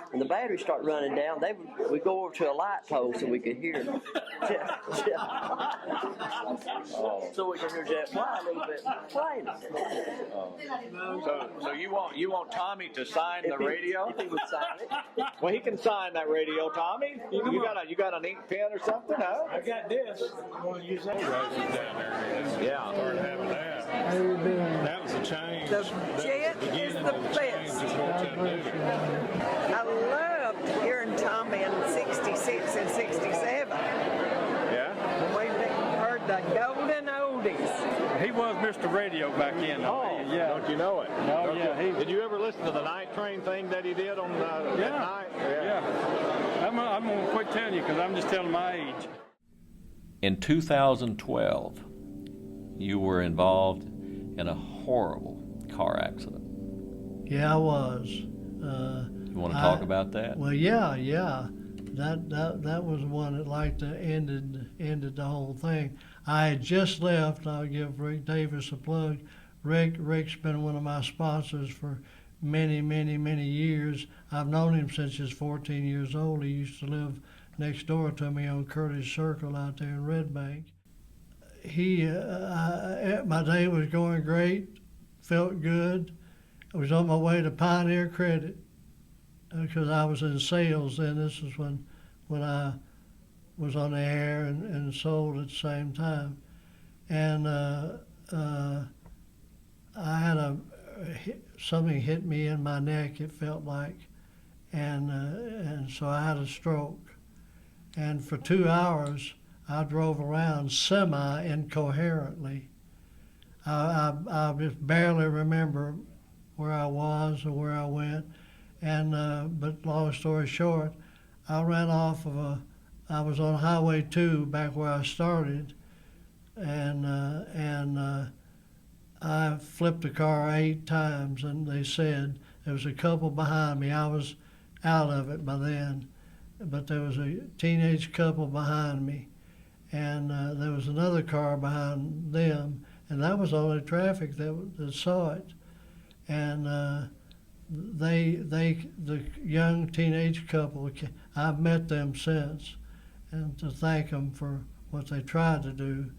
When the batteries start running down, we'd go over to a light pole so we could hear so we could hear Jet fly a little bit playing it. So you want Tommy to sign the radio? If he would sign it. Well, he can sign that radio, Tommy. You got an ink pen or something, huh? I got this. One of you say down there. Yeah. Started having that. That was a change. The Jet is the best. I loved hearing Tommy in 66 and 67. Yeah? We heard the golden oldies. He was Mr. Radio back then. Yeah. Don't you know it? No, yeah. Did you ever listen to the night train thing that he did on that night? Yeah. I'm going to quit telling you because I'm just telling my age. In 2012, you were involved in a horrible car accident. Yeah, I was. You want to talk about that? Well, yeah. That was the one that ended the whole thing. I had just left. I'll give Rick Davis a plug. Rick's been one of my sponsors for many, many, many years. I've known him since he was 14 years old. He used to live next door to me on Curtis Circle out there in Red Bank. My day was going great, felt good. I was on my way to Pioneer Credit because I was in sales then. This is when I was on the air and sold at the same time. And I had something hit me in my neck, it felt like, and so I had a stroke. And for 2 hours, I drove around semi-incoherently. I just barely remember where I was or where I went. But long story short, I ran off of I was on Highway 2 back where I started, and I flipped the car 8 times, and they said there was a couple behind me. I was out of it by then, but there was a teenage couple behind me, and there was another car behind them, and that was only traffic that saw it. And the young teenage couple, I've met them since, and to thank them for what they tried to do,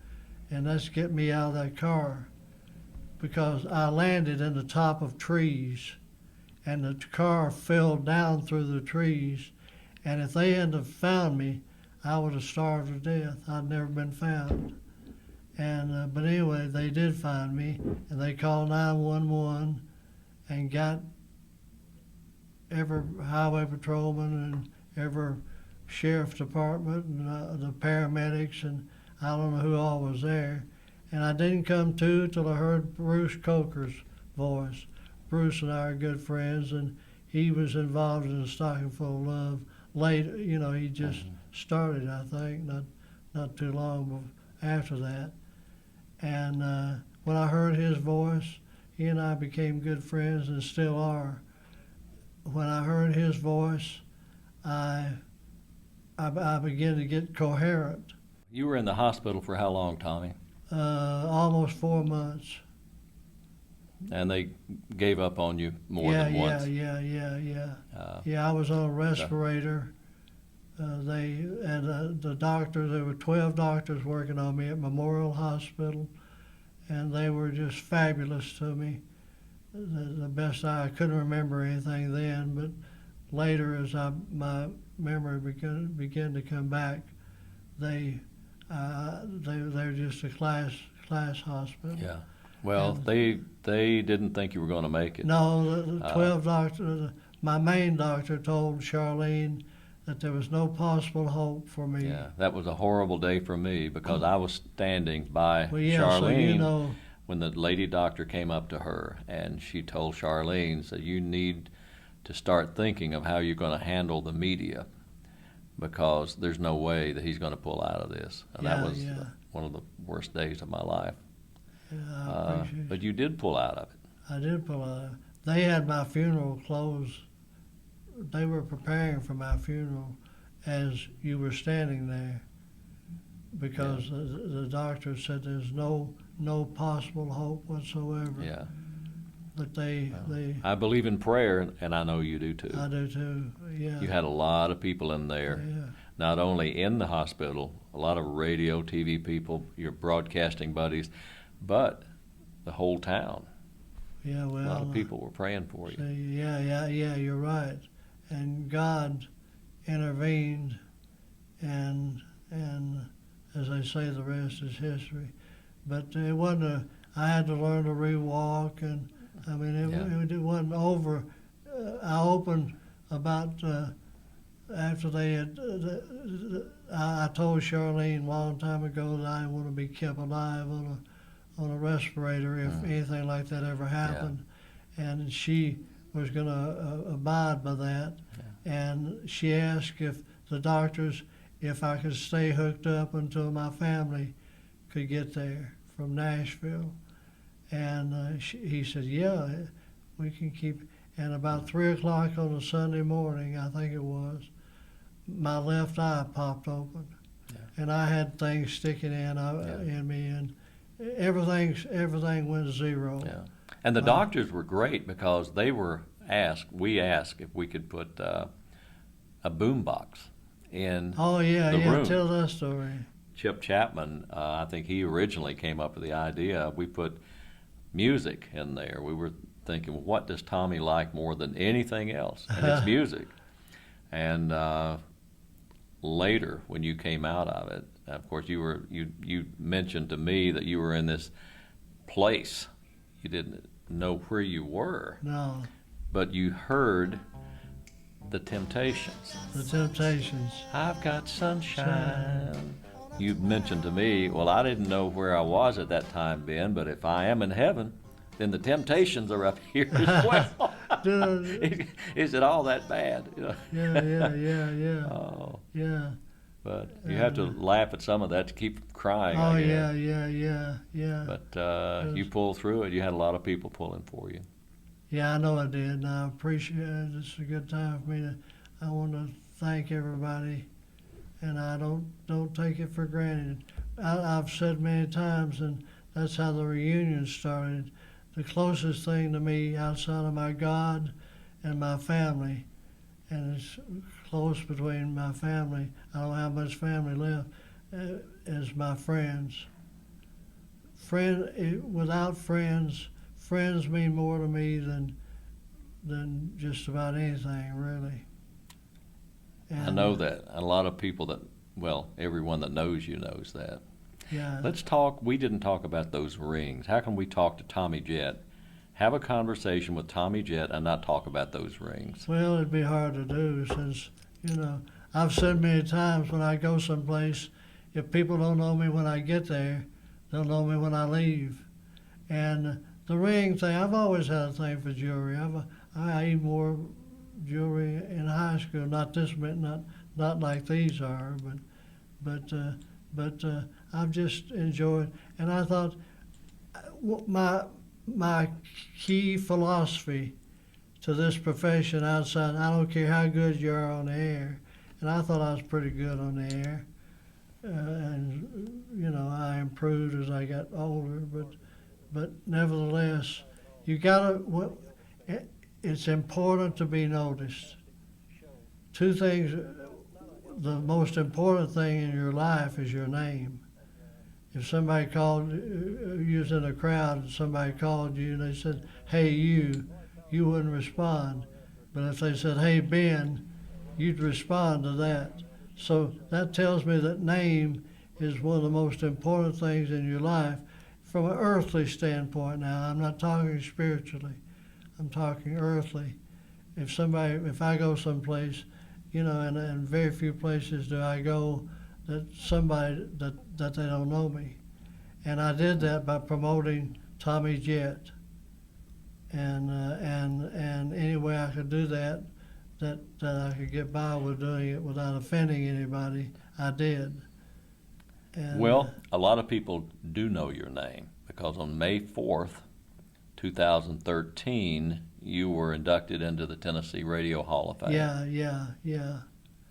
and that's get me out of that car, because I landed in the top of trees, and the car fell down through the trees, and if they hadn't have found me, I would have starved to death. I'd never been found. And but anyway, they did find me, and they called 911 and got every highway patrolman and every sheriff department and the paramedics, and I don't know who all was there. And I didn't come to till I heard Bruce Coker's voice. Bruce and I are good friends, and he was involved in a Stocking Full of Love later. You know, he just started, I think, not too long after that. And when I heard his voice, he and I became good friends and still are. When I heard his voice, I began to get coherent. You were in the hospital for how long, Tommy? Almost 4 months. And they gave up on you more than once. Yeah, I was on a respirator. The doctors, there were 12 doctors working on me at Memorial Hospital, and they were just fabulous to me. The best I couldn't remember anything then, but later as my memory began to come back, they're just a class hospital. Yeah. Well, they didn't think you were going to make it. No, the 12 doctors, my main doctor told Charlene that there was no possible hope for me. Yeah, that was a horrible day for me because I was standing by Charlene so you know, when the lady doctor came up to her, and she told Charlene that you need to start thinking of how you're going to handle the media, because there's no way that he's going to pull out of this. And that was one of the worst days of my life. Yeah, I appreciate but you did pull out of it. I did pull out of it. They had my funeral clothes. They were preparing for my funeral as you were standing there, because the doctor said there's no possible hope whatsoever. Yeah. But they I believe in prayer, and I know you do too. I do too. Yeah. You had a lot of people in there, not only in the hospital, a lot of radio, TV people, your broadcasting buddies, but the whole town. Yeah, well, a lot of people were praying for you. Yeah, you're right. And God intervened, and as they say, the rest is history. But it wasn't I had to learn to rewalk, and I mean, it wasn't over. I opened about after they had. I told Charlene a long time ago that I didn't want to be kept alive on a respirator if anything like that ever happened, and she was going to abide by that. And she asked if the doctors, if I could stay hooked up until my family could get there from Nashville. And he said, yeah, we can keep. And about 3 o'clock on a Sunday morning, I think it was, my left eye popped open. And I had things sticking in me, and everything went zero. Yeah. And the doctors were great because we asked if we could put a boombox in the room. Tell that story. Chip Chapman, I think he originally came up with the idea. We put music in there. We were thinking, well, what does Tommy like more than anything else? And it's music. And later, when you came out of it, of course, you mentioned to me that you were in this place. You didn't know where you were. No. But you heard the Temptations. The Temptations. I've got sunshine. You mentioned to me, well, I didn't know where I was at that time, Ben, but if I am in heaven, then the Temptations are up here as well. Is it all that bad? Yeah. Oh. Yeah. But you have to laugh at some of that to keep crying. Oh, yeah. Yeah. But you pulled through it. You had a lot of people pulling for you. Yeah, I know I did, and I appreciate it. It's a good time for me I want to thank everybody, and I don't take it for granted. I've said many times, and that's how the reunion started. The closest thing to me outside of my God and my family, and it's close between my family. I don't have much family left, is my friends. Without friends mean more to me than just about anything, really. And I know that. A lot of people everyone that knows you knows that. Yeah. Let's talk. We didn't talk about those rings. How can we talk to Tommy Jett, have a conversation with Tommy Jett, and not talk about those rings? Well, it'd be hard to do since, I've said many times when I go someplace, if people don't know me when I get there, they'll know me when I leave. And the ring thing, I've always had a thing for jewelry. I even wore jewelry in high school, not like these are, but I've just enjoyed. And I thought my key philosophy to this profession outside, I don't care how good you are on the air, and I thought I was pretty good on the air. And you know, I improved as I got older, but nevertheless, you gotta. It's important to be noticed. Two things. The most important thing in your life is your name. If somebody called, you was in a crowd and somebody called you and they said, "Hey, you wouldn't respond. But if they said, "Hey, Ben," you'd respond to that. So that tells me that name is one of the most important things in your life from an earthly standpoint. Now, I'm not talking spiritually. I'm talking earthly. If I go someplace, you know, and very few places do I go that they don't know me. And I did that by promoting Tommy Jett. And any way I could do that I could get by with doing it without offending anybody, I did. And, well, a lot of people do know your name because on May 4th, 2013, you were inducted into the Tennessee Radio Hall of Fame. Yeah.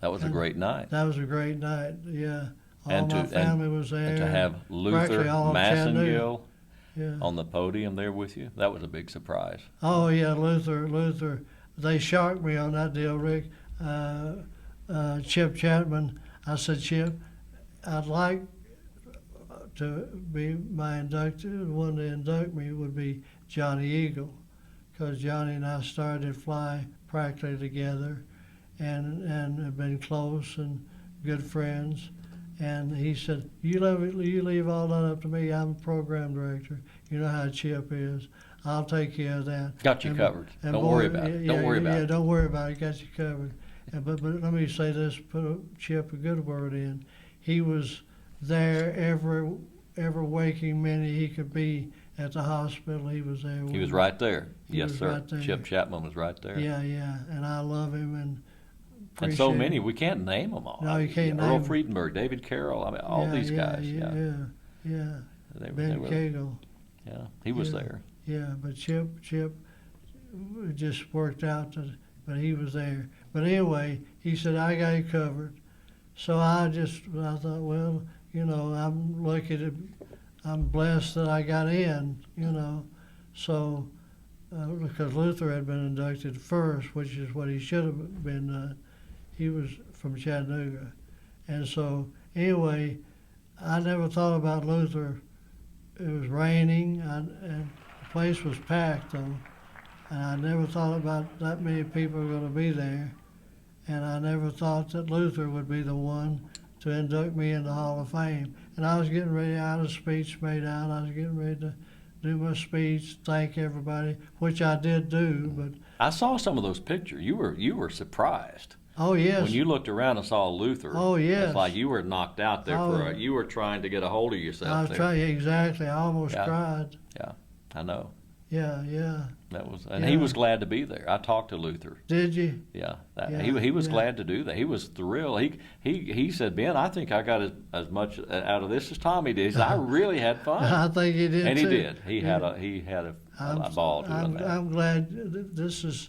That was a great night. That was a great night, yeah. All my family was there. And to have Luther Massengill on the podium there with you, that was a big surprise. Oh, yeah, Luther. They shocked me on that deal, Rick. Chip Chapman, I said, Chip, I'd like to be my inductee. The one to induct me would be Johnny Eagle, because Johnny and I started to fly practically together and have been close and good friends. And he said, you leave all that up to me. I'm a program director. You know how Chip is. I'll take care of that. Got you covered. Don't worry about it. Don't worry about it. Don't worry about it. Got you covered. But let me say this, put Chip a good word in. He was there every waking minute he could be at the hospital. He was there. He was right there. Yes, sir. Right there. Chip Chapman was right there. Yeah. And I love him and so many. We can't name them all. No, you can't name Earl them. Friedenberg, David Carroll. I mean, all these guys. Yeah. Ben Cagle. Yeah, he was there. Yeah, but Chip just worked out, but he was there. But anyway, he said, I got you covered. So I thought, well, you know, I'm blessed that I got in, you know. So, because Luther had been inducted first, which is what he should have been. He was from Chattanooga. And so, anyway, I never thought about Luther. It was raining, and the place was packed, though. And I never thought about that many people were going to be there. And I never thought that Luther would be the one to induct me in the Hall of Fame. And I was getting ready, I had a speech made out. I was getting ready to do my speech, thank everybody, which I did do. But I saw some of those pictures. You were surprised. Oh, yes. When you looked around and saw Luther, oh, yes. It's like you were knocked out there you were trying to get a hold of yourself. I was trying, exactly. I almost cried. Yeah, I know. Yeah. That was, and he was glad to be there. I talked to Luther. Did you? Yeah, he was glad to do that. He was thrilled. He said, Ben, I think I got as much out of this as Tommy did. He said, I really had fun. I think he did and too. He did. He had a ball doing that. I'm glad this is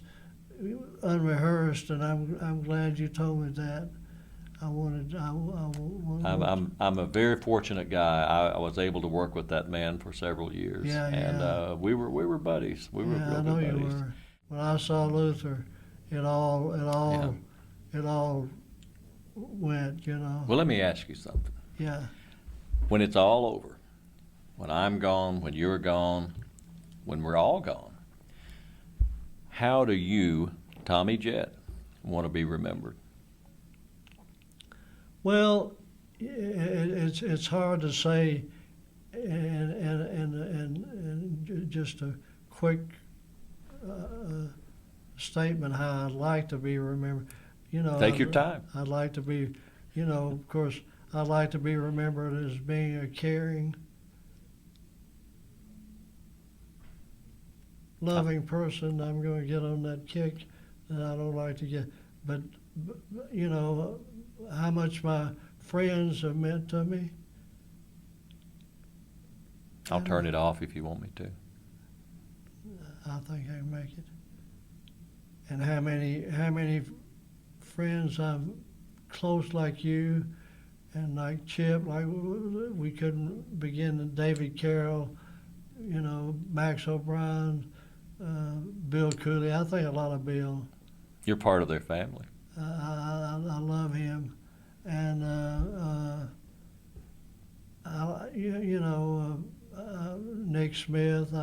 unrehearsed, and I'm glad you told me that. I'm a very fortunate guy. I was able to work with that man for several years. And we were buddies. We were real I know good buddies. You were. When I saw Luther, it all went, you know. Well, let me ask you something. Yeah. When it's all over, when I'm gone, when you're gone, when we're all gone, how do you, Tommy Jett, want to be remembered? Well, it's hard to say, and just a quick statement how I'd like to be remembered. Take your time. I'd like to be, of course, I'd like to be remembered as being a caring, loving person. I'm going to get on that kick that I don't like to get. But how much my friends have meant to me. I'll turn it off if you want me to. I think I can make it. And how many friends I'm close like you, and like Chip, like we couldn't begin. David Carroll, Max O'Brien, Bill Cooley. I think a lot of Bill. You're part of their family. I love him, and Nick Smith.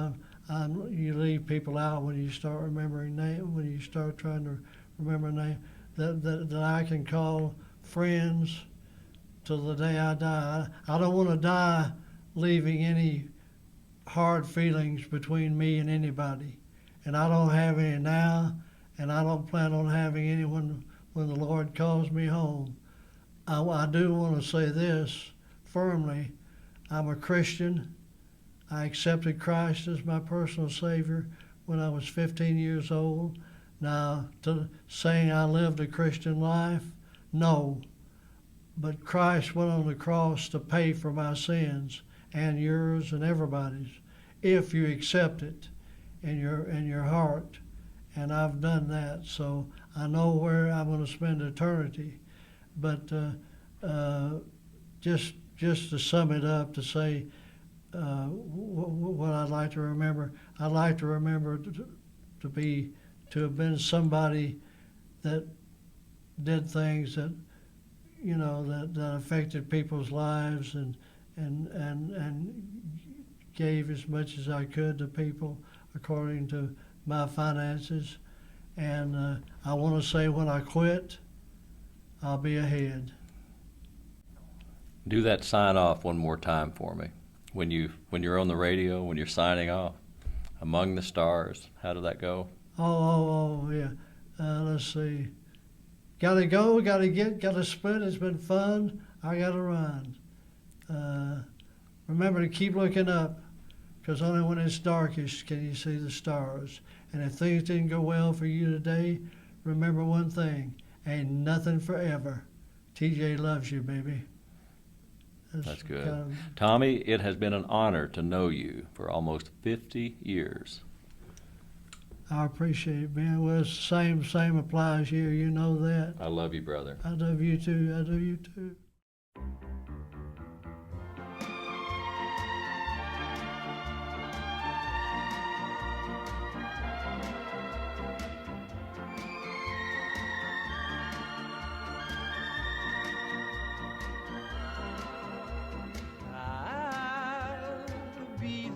You leave people out when you start remembering names. When you start trying to remember names that I can call friends till the day I die. I don't want to die leaving any hard feelings between me and anybody, and I don't have any now. And I don't plan on having anyone when the Lord calls me home. I do want to say this firmly. I'm a Christian. I accepted Christ as my personal Savior when I was 15 years old. Now, saying I lived a Christian life, no. But Christ went on the cross to pay for my sins and yours and everybody's, if you accept it in your heart. And I've done that, so I know where I'm going to spend eternity. But just to sum it up, to say what I'd like to remember, I'd like to remember to have been somebody that did things that that affected people's lives and gave as much as I could to people according to my finances, and I want to say when I quit, I'll be ahead. Do that sign off one more time for me. When you're on the radio, when you're signing off, among the stars. How did that go? Oh yeah. Let's see. Gotta go. Gotta split. It's been fun. I gotta run. Remember to keep looking up, because only when it's darkest can you see the stars. And if things didn't go well for you today, remember one thing: ain't nothing forever. TJ loves you, baby. That's good. Tommy, it has been an honor to know you for almost 50 years. I appreciate it, man. Well, same applies here. You know that. I love you, brother. I love you too. I love you too.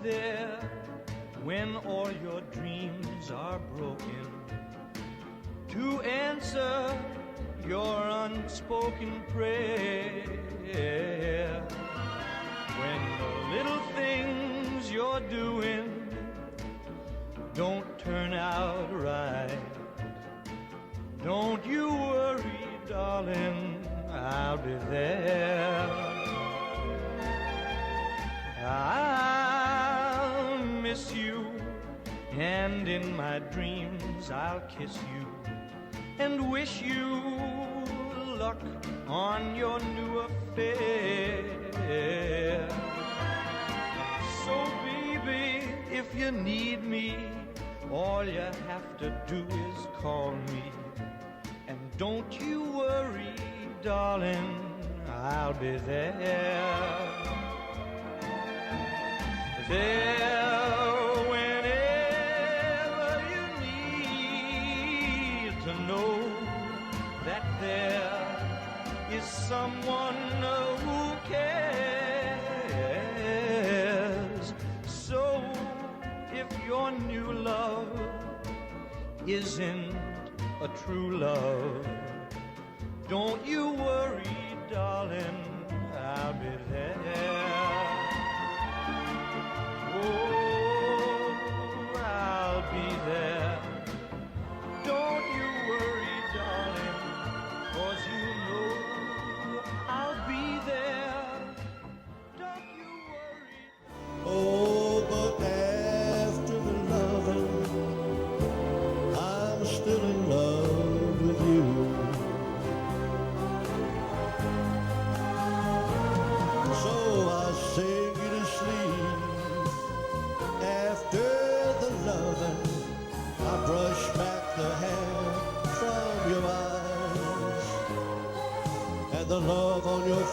There when all your dreams are broken, to answer your unspoken prayer, when the little things you're doing don't turn out right. Don't you worry, darling, I'll be there. I'll miss you, and in my dreams I'll kiss you and wish you luck on your new affair. So baby, if you need me, all you have to do is call me. And don't you worry, darling, I'll be there. There whenever you need to know that there is someone who cares. So if your new love isn't a true love, don't you worry, darling, I'll be there. Oh, I'll be there. Don't you worry, darling,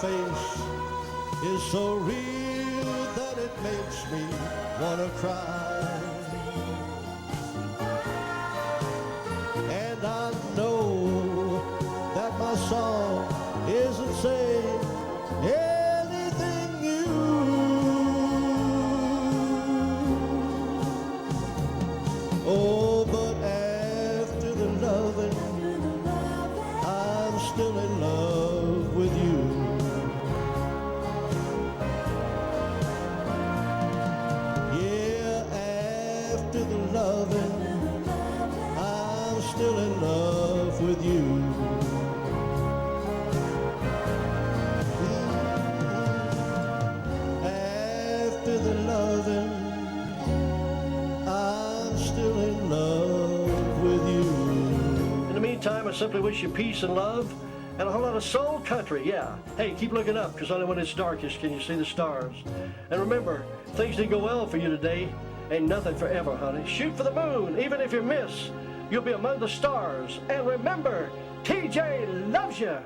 face is so real that it makes me wanna cry. And I know that my song isn't saying anything new. Oh, but after the loving, I'm still in love with you. Yeah, after the loving, I'm still in love with you. After the loving, I'm still in love with you. In the meantime, I simply wish you peace and love and a whole lot of soul country, yeah. Hey, keep looking up, because only when it's darkest can you see the stars. And remember, things didn't go well for you today. Ain't nothing forever, honey. Shoot for the moon. Even if you miss, you'll be among the stars. And remember, TJ loves you.